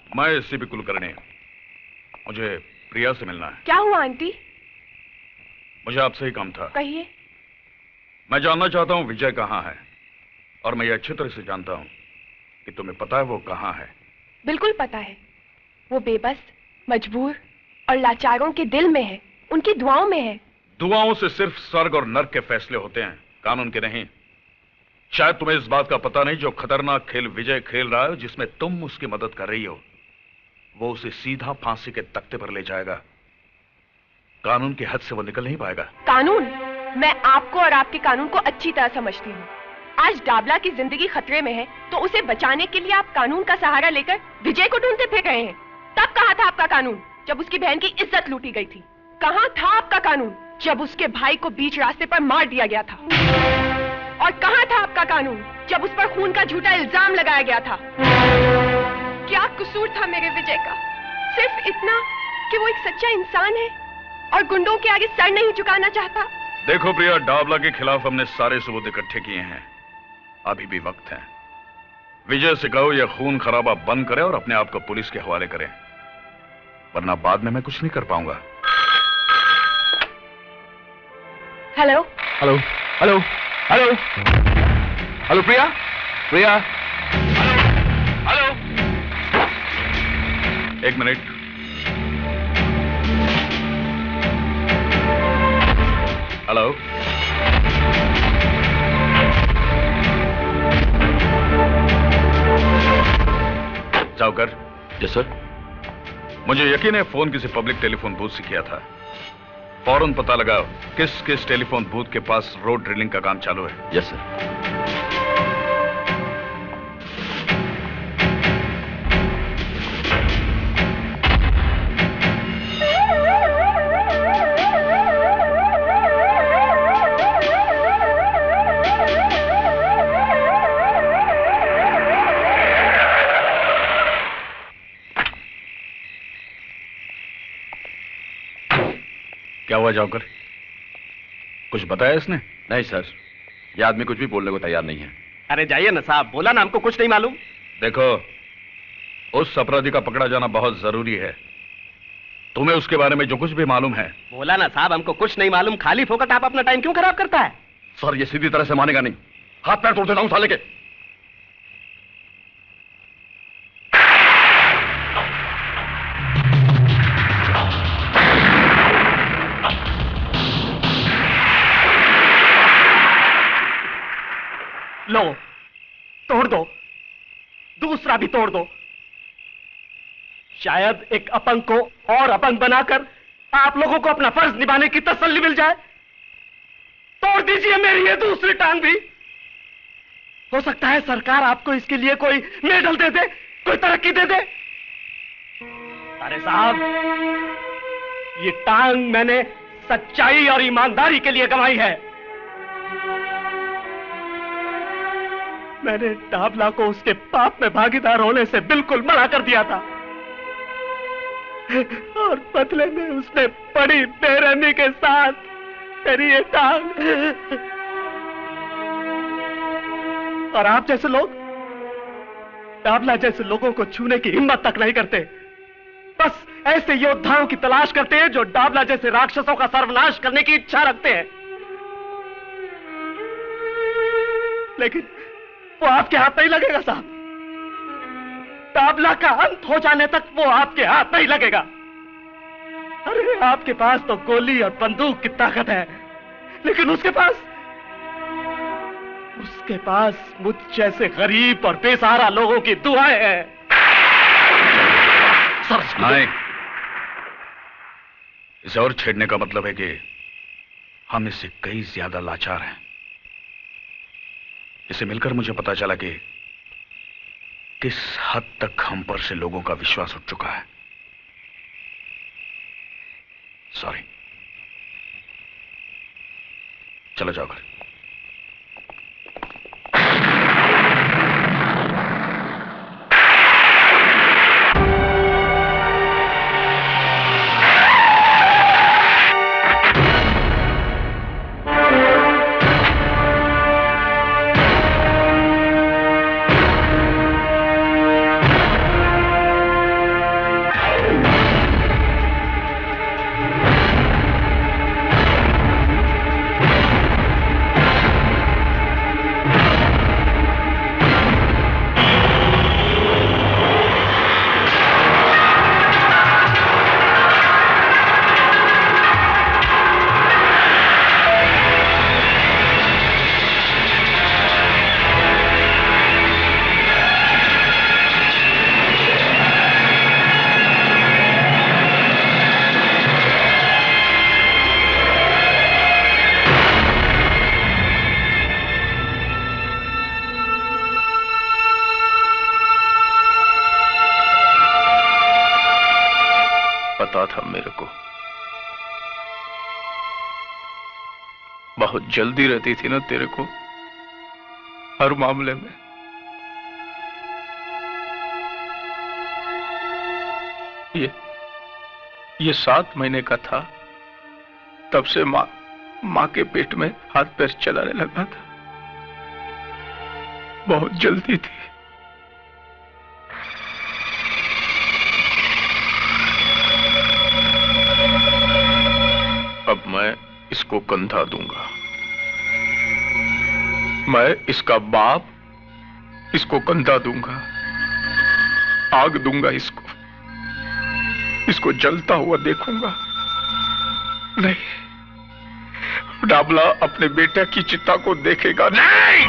Speaker 1: मैं एससीपी कुलकर्णी, मुझे प्रिया से मिलना है।
Speaker 10: क्या हुआ आंटी?
Speaker 1: मुझे आपसे ही काम था।
Speaker 10: कहिए।
Speaker 1: मैं जानना चाहता हूँ विजय कहाँ है, और मैं ये अच्छी तरह से जानता हूँ कि तुम्हें पता है वो कहाँ है।
Speaker 10: बिल्कुल पता है। वो बेबस, मजबूर और लाचारों के दिल में है, उनकी दुआओं में है।
Speaker 1: दुआओं से सिर्फ स्वर्ग और नर्क के फैसले होते हैं, कानून के नहीं। शायद तुम्हें इस बात का पता नहीं, जो खतरनाक खेल विजय खेल रहा है, जिसमें तुम उसकी मदद कर रही हो, वो उसे सीधा फांसी के तख्ते पर ले जाएगा। कानून के हद से वो निकल नहीं पाएगा।
Speaker 10: कानून? मैं आपको और आपके कानून को अच्छी तरह समझती हूँ। आज डाबला की जिंदगी खतरे में है, तो उसे बचाने के लिए आप कानून का सहारा लेकर विजय को ढूंढते फिर रहे हैं। तब कहाँ था आपका कानून, जब उसकी बहन की इज्जत लूटी गई थी? कहाँ था आपका कानून, जब उसके भाई को बीच रास्ते पर मार दिया गया था? और कहाँ था आपका कानून, जब उस पर खून का झूठा इल्जाम लगाया गया था? क्या कसूर था मेरे विजय का? सिर्फ इतना कि वो एक सच्चा इंसान है और गुंडों के आगे सर नहीं झुकाना चाहता।
Speaker 1: देखो प्रिया, डाबला के खिलाफ हमने सारे सबूत इकट्ठे किए हैं, अभी भी वक्त है। विजय से कहो यह खून खराबा बंद करे और अपने आप को पुलिस के हवाले करें, वरना बाद में मैं कुछ नहीं कर पाऊंगा।
Speaker 10: Hello
Speaker 3: hello hello hello hello Priya, Priya,
Speaker 1: hello, एक मिनट। हेलो, जाओकर।
Speaker 8: Yes sir.
Speaker 1: मुझे यकीन है फोन किसी पब्लिक टेलीफोन बूथ से किया था। फौरन पता लगाओ किस किस टेलीफोन बूथ के पास रोड ड्रिलिंग का काम चालू है।
Speaker 8: Yes sir.
Speaker 1: क्या हुआ जाओकर, कुछ बताया इसने?
Speaker 8: नहीं सर, ये आदमी कुछ भी बोलने को तैयार नहीं है।
Speaker 18: अरे जाइए ना साहब, बोला ना हमको कुछ नहीं मालूम।
Speaker 1: देखो, उस अपराधी का पकड़ा जाना बहुत जरूरी है। तुम्हें उसके बारे में जो कुछ भी मालूम है।
Speaker 18: बोला ना साहब, हमको कुछ नहीं मालूम। खाली फोकट आप अपना टाइम क्यों खराब करता है?
Speaker 8: सर ये सीधी तरह से मानेगा नहीं, हाथ पैर तोड़ देता हूं साले के।
Speaker 18: लो, तोड़ दो, दूसरा भी तोड़ दो। शायद एक अपंग को और अपंग बनाकर आप लोगों को अपना फर्ज निभाने की तसल्ली मिल जाए। तोड़ दीजिए मेरी ये दूसरी टांग भी। हो सकता है सरकार आपको इसके लिए कोई मेडल दे दे, कोई तरक्की दे दे। अरे साहब, ये टांग मैंने सच्चाई और ईमानदारी के लिए गंवाई है। मैंने डाबला को उसके पाप में भागीदार होने से बिल्कुल मना कर दिया था, और बदले में उसने बड़ी बेरहमी के साथ मेरी ये टांग। और आप जैसे लोग डाबला जैसे लोगों को छूने की हिम्मत तक नहीं करते। बस ऐसे योद्धाओं की तलाश करते हैं जो डाबला जैसे राक्षसों का सर्वनाश करने की इच्छा रखते हैं। लेकिन वो आपके हाथ नहीं लगेगा साहब। डाबला का अंत हो जाने तक वो आपके हाथ नहीं लगेगा। अरे आपके पास तो गोली और बंदूक की ताकत है, लेकिन उसके पास मुझ जैसे गरीब और बेसहारा लोगों की दुआएं हैं।
Speaker 1: नहीं, इसे और छेड़ने का मतलब है कि हम इससे कई ज्यादा लाचार हैं। इसे मिलकर मुझे पता चला कि किस हद तक हम पर से लोगों का विश्वास उठ चुका है। सॉरी, चलो जाओ घर। आता था मेरे को। बहुत जल्दी रहती थी ना तेरे को हर मामले में। ये 7 महीने का था, तब से माँ के पेट में हाथ पैर चलाने लगा था। बहुत जल्दी थी। अब मैं इसको कंधा दूंगा। मैं इसका बाप इसको कंधा दूंगा, आग दूंगा इसको जलता हुआ देखूंगा। नहीं, डाबला अपने बेटे की चिता को देखेगा नहीं।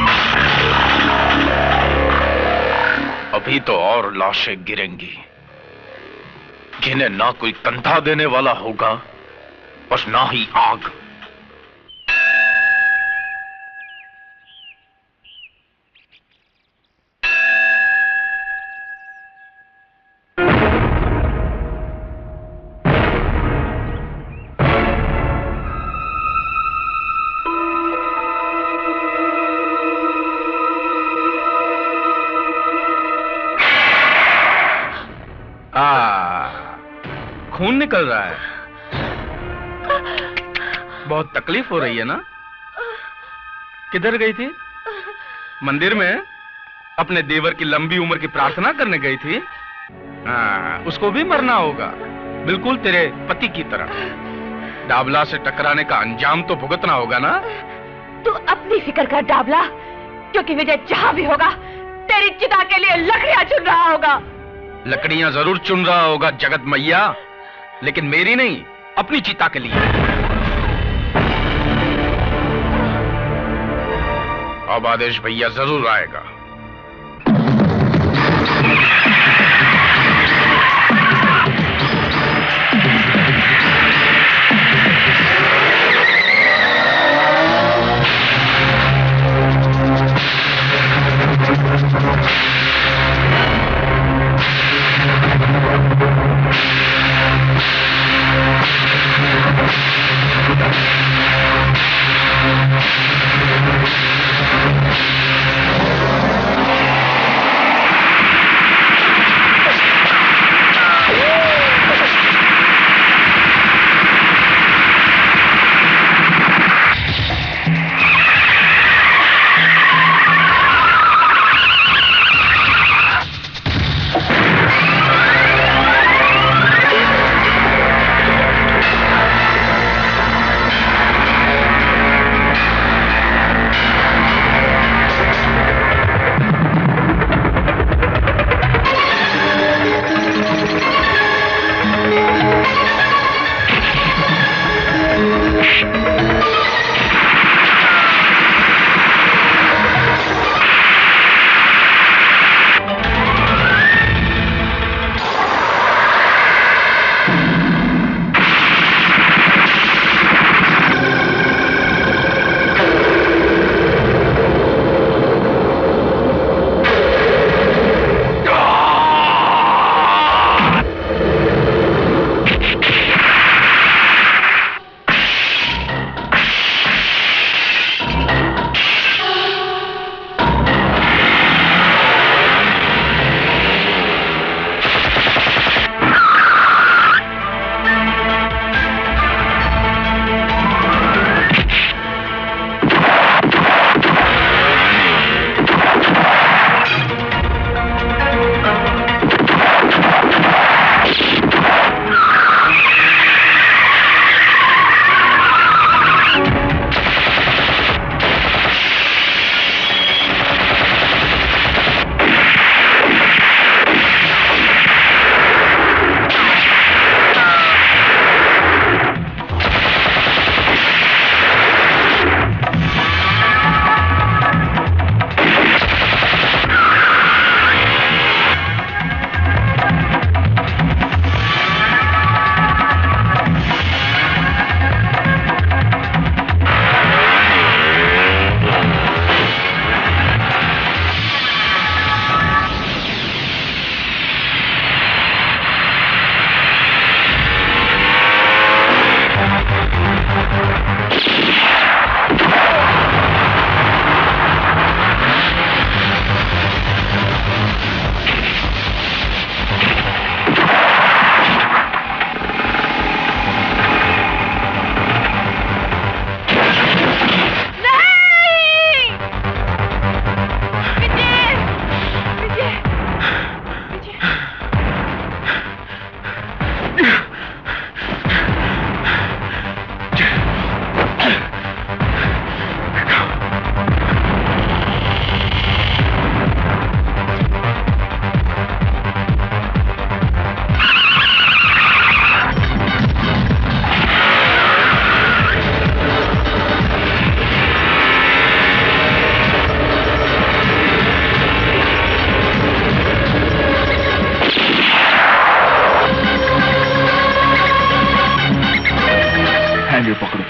Speaker 1: अभी तो और लाशें गिरेंगी जिन्हें ना कोई कंधा देने वाला होगा और ना ही आग। खून निकल रहा है, बहुत तकलीफ हो रही है ना? किधर गई थी? मंदिर में अपने देवर की लंबी उम्र की प्रार्थना करने गई थी। उसको भी मरना होगा, बिल्कुल तेरे पति की तरह। डाबला से टकराने का अंजाम तो भुगतना होगा ना?
Speaker 5: तू अपनी फिक्र कर डाबला, क्योंकि विजय जहां भी होगा तेरी चिता के लिए लकड़ियां चुन रहा होगा।
Speaker 1: लकड़ियां जरूर चुन रहा होगा जगत मैया, लेकिन मेरी नहीं, अपनी चिता के लिए। अब आदेश भैया जरूर आएगा।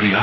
Speaker 16: दिया।